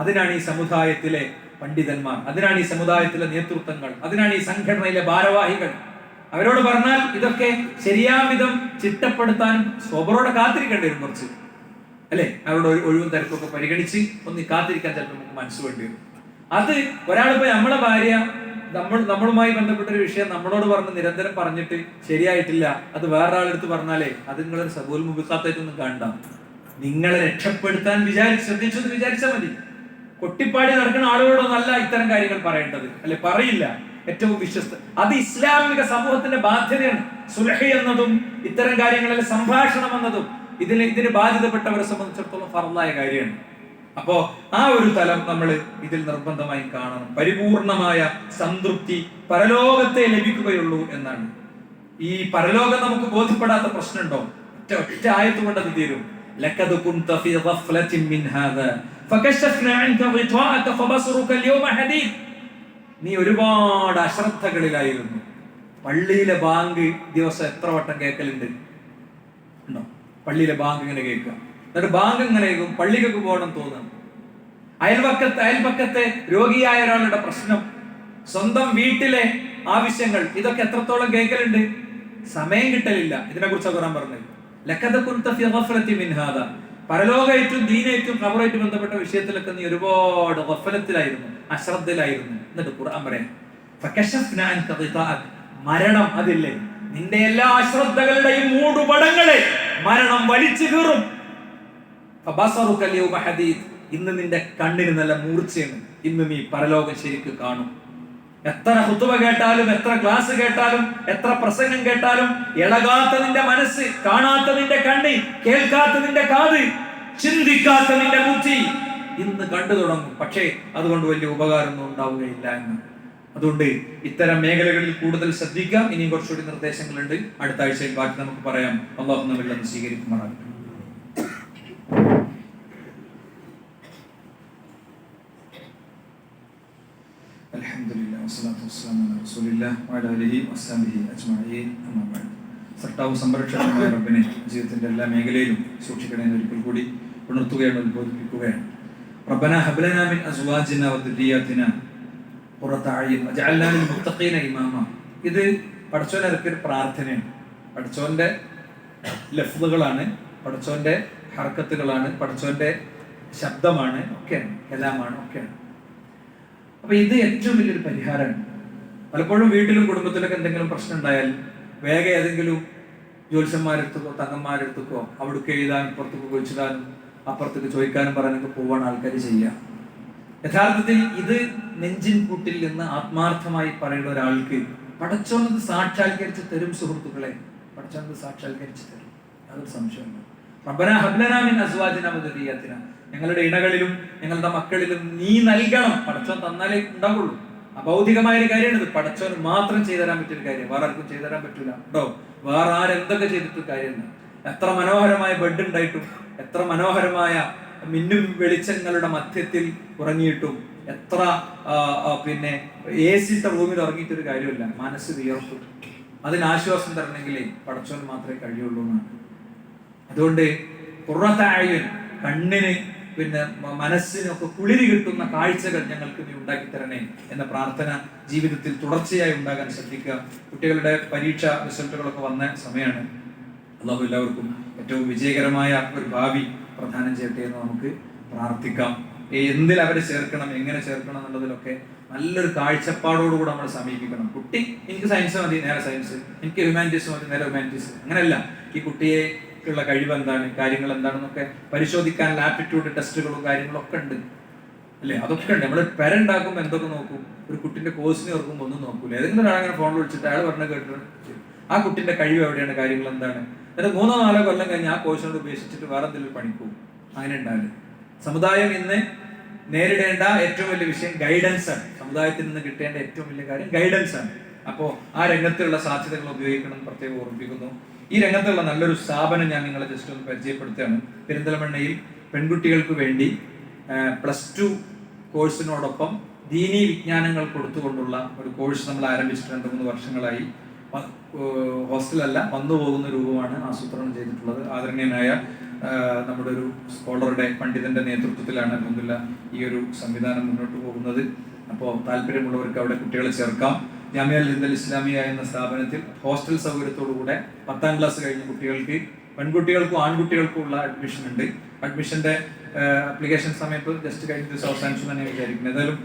അതിനാണ് ഈ സമുദായത്തിലെ പണ്ഡിതന്മാർ, അതിനാണ് ഈ സമുദായത്തിലെ നേതൃത്വങ്ങൾ, അതിനാണ് ഈ സംഘടനയിലെ ഭാരവാഹികൾ. അവരോട് പറഞ്ഞാൽ ഇതൊക്കെ ശരിയാവിധം ചിട്ടപ്പെടുത്താനും സ്വബറോടെ കാത്തിരിക്കേണ്ടി വരും കുറച്ച്, അല്ലെ? അവരുടെ ഒഴിവും തിരക്കൊക്കെ പരിഗണിച്ച് ഒന്ന് കാത്തിരിക്കാൻ ചിലപ്പോൾ നമുക്ക് മനസ്സ് വേണ്ടി വരും. അത് ഒരാളിപ്പോ നമ്മളെ ഭാര്യ നമ്മളുമായി ബന്ധപ്പെട്ട ഒരു വിഷയം നമ്മളോട് പറഞ്ഞ് നിരന്തരം പറഞ്ഞിട്ട് ശരിയായിട്ടില്ല, അത് വേറൊരാളെടുത്ത് പറഞ്ഞാലേ അത് നിങ്ങളൊരു സബൂൽ മുബിക്കാത്തായിട്ടൊന്നും കാണണ്ട. നിങ്ങളെ രക്ഷപ്പെടുത്താൻ ശ്രദ്ധിച്ചെന്ന് വിചാരിച്ചാൽ മതി. കൊട്ടിപ്പാടി നടക്കുന്ന ആളുകളോടൊന്നല്ല ഇത്തരം കാര്യങ്ങൾ പറയേണ്ടത്, അല്ലെ? പറയില്ല. ഏറ്റവും വിശ്വസ്ത അത് ഇസ്ലാമിക സമൂഹത്തിന്റെ ബാധ്യതയാണ്. സുൽഹ് എന്നതും ഇത്തരം കാര്യങ്ങളിൽ സംഭാഷണം എന്നതും ഇതിന് ബാധ്യതപ്പെട്ടവരെ സംബന്ധിച്ചിടത്തോളം ഫർളായ കാര്യമാണ്. അപ്പോ ആ ഒരു തലം നമ്മൾ ഇതിൽ നിർബന്ധമായി കാണണം. പരിപൂർണമായ സംതൃപ്തി പരലോകത്തെ ലഭിക്കുകയുള്ളൂ എന്നാണ്. ഈ പരലോകം നമുക്ക് ബോധ്യപ്പെടാത്ത പ്രശ്നമുണ്ടോ? ഒറ്റ ആയത്ത് കൊണ്ട് അത് തീരും. ലഖദ് കുൻത ഫീ ഗഫ്ലത്തിൻ മിൻ ഹാദാ ഫകശഫ്നാ അൻക ഗിത്വാഅക ഫബസറുക അൽയൗമ ഹദീദ്. നീ ഒരുപാട് അശ്രദ്ധകളിലായിരുന്നു. പള്ളിയിലെ ബാങ്ക് ദിവസം എത്ര വട്ടം കേൾക്കലുണ്ട്? ഉണ്ടോ? പള്ളിയിലെ ബാങ്ക് ഇങ്ങനെ കേൾക്കുക, എന്നിട്ട് ബാങ്ക് ഇങ്ങനെ കേൾക്കും, പള്ളിക്കൊക്കെ പോകണം തോന്നുന്നു. അയൽപക്കത്തെ രോഗിയായ ഒരാളുടെ പ്രശ്നം, സ്വന്തം വീട്ടിലെ ആവശ്യങ്ങൾ, ഇതൊക്കെ എത്രത്തോളം കേൾക്കലുണ്ട്? സമയം കിട്ടലില്ല. ഇതിനെ കുറിച്ച് ഖുർആൻ പറഞ്ഞത് ലഖദ് കുൻത ഫീ ഗഫ്ലത്തിൻ മിൻ ഹാദാ. പരലോകമായിട്ടും ദീനായിട്ടും ഖബറായിട്ടും ബന്ധപ്പെട്ട വിഷയത്തിലൊക്കെ നീ ഒരുപാട് ഗഫലത്തിലായിരുന്നു, അശ്രദ്ധയിലായിരുന്നു. എന്നിട്ട് ഖുർആൻ പറയാം ഫകശഫ്നാ അൻക ഗിതാഅക. മരണം അതില്ലേ, നിന്റെ എല്ലാ അശ്രദ്ധകളുടെയും മൂടുപടങ്ങളെ മരണം വലിച്ചു കീറും. ഫബസറുക അൽയൗമ ഹദീദ്. ഇന്ന് നിന്റെ കണ്ണിന് നല്ല മൂർച്ചയാണ്. ഇന്ന് നീ പരലോകം ശരിക്ക് കാണും. എത്ര ഖുതുബ കേട്ടാലും, എത്ര ക്ലാസ് കേട്ടാലും, എത്ര പ്രസംഗം കേട്ടാലും ഇളകാത്ത നിന്റെ മനസ്സ്, കാണാത്ത നിന്റെ കണ്ണ്, കേൾക്കാത്ത നിന്റെ കാത്, ചിന്തിക്കാത്ത നിന്റെ ബുദ്ധി ഇന്ന് കണ്ടു തുടങ്ങും. പക്ഷേ അതുകൊണ്ട് വലിയ ഉപകാരമൊന്നും ഉണ്ടാവുകയില്ല എന്ന്. അതുകൊണ്ട് ഇത്തരം മേഖലകളിൽ കൂടുതൽ ശ്രദ്ധിക്കാം. ഇനിയും കുറച്ചുകൂടി നിർദ്ദേശങ്ങളുണ്ട്. അടുത്ത ആഴ്ചയിൽ ബാക്കി നമുക്ക് പറയാം. അല്ലാഹു നമ്മെ സ്വീകരിക്കുമാറാകട്ടെ. അൽഹംദുലില്ലാഹി വസ്സലാത്തു വസ്സലാമു അലാ റസൂലില്ലാഹി വഅലാ ആലിഹി വസഹ്ബിഹി അജ്മഈൻ. അമ്മാ ബഅദ്. സർട്ടാവ് സംരക്ഷകനായ റബ്ബിനെ ജീവിതത്തിന്റെ എല്ലാ മേഖലയിലും സൂക്ഷിക്കണമെന്ന് ഒരിക്കൽ കൂടി ഉണർത്തുകയാണ്, ഉത്ബോധിപ്പിക്കുകയാണ്. റബ്ബനാ ഹബ് ലനാ മിൻ അസ്വാജിനാ വദുരിയാതിനാ ഖുറത അയ്യുൻ വജഅൽനാ ലിൽ മുത്തഖീന ഇമാമ. ഇത് പടച്ചോൻ ഇറക്കിയ ഒരു പ്രാർത്ഥനയാണ്. പടച്ചോന്റെ ലഫ്ളുകളാണ്, പടച്ചോന്റെ ഹർക്കത്തുകളാണ്, പടച്ചോന്റെ ശബ്ദമാണ്, ഒക്കെയാണ്, കലാമാണ്, ഒക്കെയാണ്. അപ്പൊ ഇത് ഏറ്റവും വലിയൊരു പരിഹാരമാണ്. പലപ്പോഴും വീട്ടിലും കുടുംബത്തിലൊക്കെ എന്തെങ്കിലും പ്രശ്നം ഉണ്ടായാൽ വേഗം ഏതെങ്കിലും ജ്യോത്സ്യന്മാരെടുത്തോ തങ്ങന്മാരെടുത്തോ അവിടേക്ക് എഴുതാനും പുറത്തേക്ക് കുഴിച്ചിടാനും അപ്പുറത്തേക്ക് ചോദിക്കാനും പറയാനൊക്കെ പോവാണ് ആൾക്കാർ ചെയ്യുക. യഥാർത്ഥത്തിൽ ഇത് നെഞ്ചിൻ കൂട്ടിൽ നിന്ന് ആത്മാർത്ഥമായി പറയുന്ന ഒരാൾക്ക് പടച്ചോനത് സാക്ഷാത്കരിച്ച് തരും. സുഹൃത്തുക്കളെ, പടച്ചോനത് സാക്ഷാത്കരിച്ച് തരും, അതൊരു സംശയമുണ്ട്. റബ്ബനാ ഹബ് ലനാ മിൻ അസ്വാജിനാ വദുരിയാതിനാ. ഞങ്ങളുടെ ഇണകളിലും ഞങ്ങളുടെ മക്കളിലും നീ നൽകണം. പടച്ചോൻ തന്നാലേ ഉണ്ടാവുള്ളൂ. അഭൗതികമായ ഒരു കാര്യമാണ് ഇത്. പടച്ചോന് മാത്രം ചെയ്തു തരാൻ പറ്റിയൊരു കാര്യം, വേറെ ആർക്കും ചെയ്തു തരാൻ പറ്റൂല കേട്ടോ. വേറെ ആരെന്തൊക്കെ ചെയ്തിട്ട് കാര്യമില്ല. എത്ര മനോഹരമായ ബെഡ് ഉണ്ടായിട്ടും, എത്ര മനോഹരമായ മിന്നും വെളിച്ചങ്ങളുടെ മധ്യത്തിൽ ഉറങ്ങിയിട്ടും, എത്ര പിന്നെ AC റൂമിൽ ഉറങ്ങിയിട്ടൊരു കാര്യമില്ല. മനസ്സ് വിയർത്തും അതിനാശ്വാസം തരണമെങ്കിലേ പടച്ചോന് മാത്രമേ കഴിയുള്ളൂ എന്നാണ്. അതുകൊണ്ട് ഖുറത അയ്യുൻ, കണ്ണിന് പിന്നെ മനസ്സിനൊക്കെ കുളിരി കിട്ടുന്ന കാഴ്ചകൾ ഞങ്ങൾക്ക് നീ ഉണ്ടാക്കി തരണേ എന്ന പ്രാർത്ഥന ജീവിതത്തിൽ തുടർച്ചയായി ഉണ്ടാകാൻ ശ്രദ്ധിക്കുക. കുട്ടികളുടെ പരീക്ഷ റിസൾട്ടുകളൊക്കെ വന്ന സമയമാണ്. അല്ലാഹു എല്ലാവർക്കും ഏറ്റവും വിജയകരമായ ഒരു ഭാവി പ്രദാനം ചെയ്യട്ടെ എന്ന് നമുക്ക് പ്രാർത്ഥിക്കാം. എന്തിൽ അവരെ ചേർക്കണം, എങ്ങനെ ചേർക്കണം എന്നുള്ളതിലൊക്കെ നല്ലൊരു കാഴ്ചപ്പാടോടുകൂടി നമ്മൾ സമീപിക്കണം. കുട്ടി എനിക്ക് സയൻസ് മതി, നേരെ സയൻസ്, എനിക്ക് ഹ്യൂമാനിറ്റീസ് മതി, നേരെ ഹ്യൂമാനിറ്റീസ്. അങ്ങനെയല്ല, ഈ കുട്ടിയേക്കുള്ള കഴിവ് എന്താണ്, കാര്യങ്ങൾ എന്താണെന്നൊക്കെ പരിശോധിക്കാൻ ആപ്റ്റിറ്റ്യൂഡ് ടെസ്റ്റുകളും കാര്യങ്ങളും ഒക്കെ ഉണ്ട് അല്ലേ? അതൊക്കെ ഉണ്ട്. നമ്മൾ പെരണ്ടാക്കുമ്പോൾ എന്തൊക്കെ നോക്കും? ഒരു കുട്ടിന്റെ കോഴ്സിന് ഓർക്കുമ്പോൾ ഒന്നും നോക്കൂല. ഏതെങ്കിലും ഒരാളങ്ങനെ ഫോണിൽ വിളിച്ചിട്ട് അയാൾ പറഞ്ഞ കേട്ടിട്ട് ആ കുട്ടിന്റെ കഴിവ് എവിടെയാണ്, കാര്യങ്ങൾ എന്താണ്, എന്നിട്ട് 3-4 കൊല്ലം കഴിഞ്ഞ് ആ കോഴ്സിനോട് ഉപേക്ഷിച്ചിട്ട് വേറെ എന്തെങ്കിലും പണിക്കും. അങ്ങനെ ഉണ്ടാവില്ല. സമുദായം ഇന്ന് നേരിടേണ്ട ഏറ്റവും വലിയ വിഷയം ഗൈഡൻസ് ആണ്. സമുദായത്തിൽ നിന്ന് കിട്ടേണ്ട ഏറ്റവും വലിയ കാര്യം ഗൈഡൻസ് ആണ്. അപ്പോൾ ആ രംഗത്തുള്ള സാധ്യതകൾ ഉപയോഗിക്കണം പ്രത്യേകം ഓർമ്മിപ്പിക്കുന്നു. ഈ രംഗത്തുള്ള നല്ലൊരു സ്ഥാപനം ഞാൻ നിങ്ങളെ ജസ്റ്റ് ഒന്ന് പരിചയപ്പെടുത്തുകയാണ്. പെരിന്തൽമണ്ണയിൽ പെൺകുട്ടികൾക്ക് വേണ്ടി +2 കോഴ്സിനോടൊപ്പം ദീനീ വിജ്ഞാനങ്ങൾ കൊടുത്തുകൊണ്ടുള്ള ഒരു കോഴ്സ് നമ്മൾ ആരംഭിച്ചിട്ട് 2-3 വർഷങ്ങളായി. ഹോസ്റ്റലല്ല, വന്നു പോകുന്ന രൂപമാണ് ആസൂത്രണം ചെയ്തിട്ടുള്ളത്. ആദരണീയനായ നമ്മുടെ ഒരു സ്കോളറുടെ, പണ്ഡിതന്റെ നേതൃത്വത്തിലാണ് അൽഹംദുലില്ലാഹ് ഈ ഒരു സംവിധാനം മുന്നോട്ട് പോകുന്നത്. അപ്പോൾ താല്പര്യമുള്ളവർക്ക് അവിടെ കുട്ടികളെ ചേർക്കാം. ജാമിഅ അൽ ഹിന്ദ് അൽ ഇസ്ലാമിയ എന്ന സ്ഥാപനത്തിൽ ഹോസ്റ്റൽ സൗകര്യത്തോടുകൂടെ 10ാം ക്ലാസ് കഴിഞ്ഞ കുട്ടികൾക്ക്, പെൺകുട്ടികൾക്കും ആൺകുട്ടികൾക്കും ഉള്ള അഡ്മിഷൻ ഉണ്ട്. അഡ്മിഷന്റെ ആപ്ലിക്കേഷൻ സമയത്ത് ജസ്റ്റ് കഴിഞ്ഞ ദിവസം അവസാനിച്ചു തന്നെ വിചാരിക്കുന്നത്. ഏതായാലും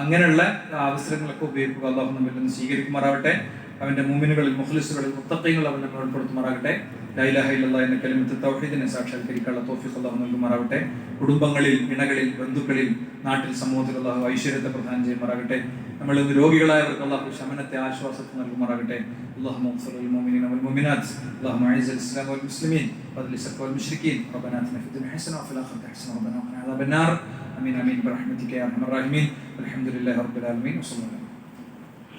അങ്ങനെയുള്ള അവസരങ്ങളൊക്കെ ഉപയോഗിക്കുക. അല്ലാഹു നമ്മിൽ നിന്ന് സ്വീകരിക്കുമാറാവട്ടെ. അവന്റെ മുഅ്മിനുകളിൽ, മുഖ്ലിസുകളിൽ, മുത്തഖീങ്ങളിൽ അവൻ നമ്മൾ ഉൾപ്പെടുത്തുമാറാകട്ടെ. ലാ ഇലാഹ ഇല്ലല്ലാഹ് എന്ന കലിമത്ത് തൗഹീദിനെ സാക്ഷാത്കരിക്കാനുള്ള തൗഫീഖ് അല്ലാഹു നൽകുമാറാവട്ടെ. കുടുംബങ്ങളിൽ, ഇണകളിൽ, ബന്ധുക്കളിൽ, നാട്ടിൽ, സമൂഹത്തിൽ അല്ലാഹു ഐശ്വര്യത്തെ പ്രദാനം ചെയ്യുമാറാകട്ടെ. നമ്മൾ രോഗികളായവർക്ക് അല്ലാഹു ശമനത്തെ, ആശ്വാസത്തെ നൽകുമാറാകട്ടെ. اللهم اغفر للمؤمنين والمؤمنات اللهم اعز الاسلام والمسلمين واذل الشرك والمشركين ربنا اتنا في الدنيا حسنه وفي الاخره حسنه وقنا عذاب النار امين امين برحمتك يا ارحم الراحمين الحمد لله رب العالمين وصلى الله عليه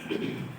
وسلم.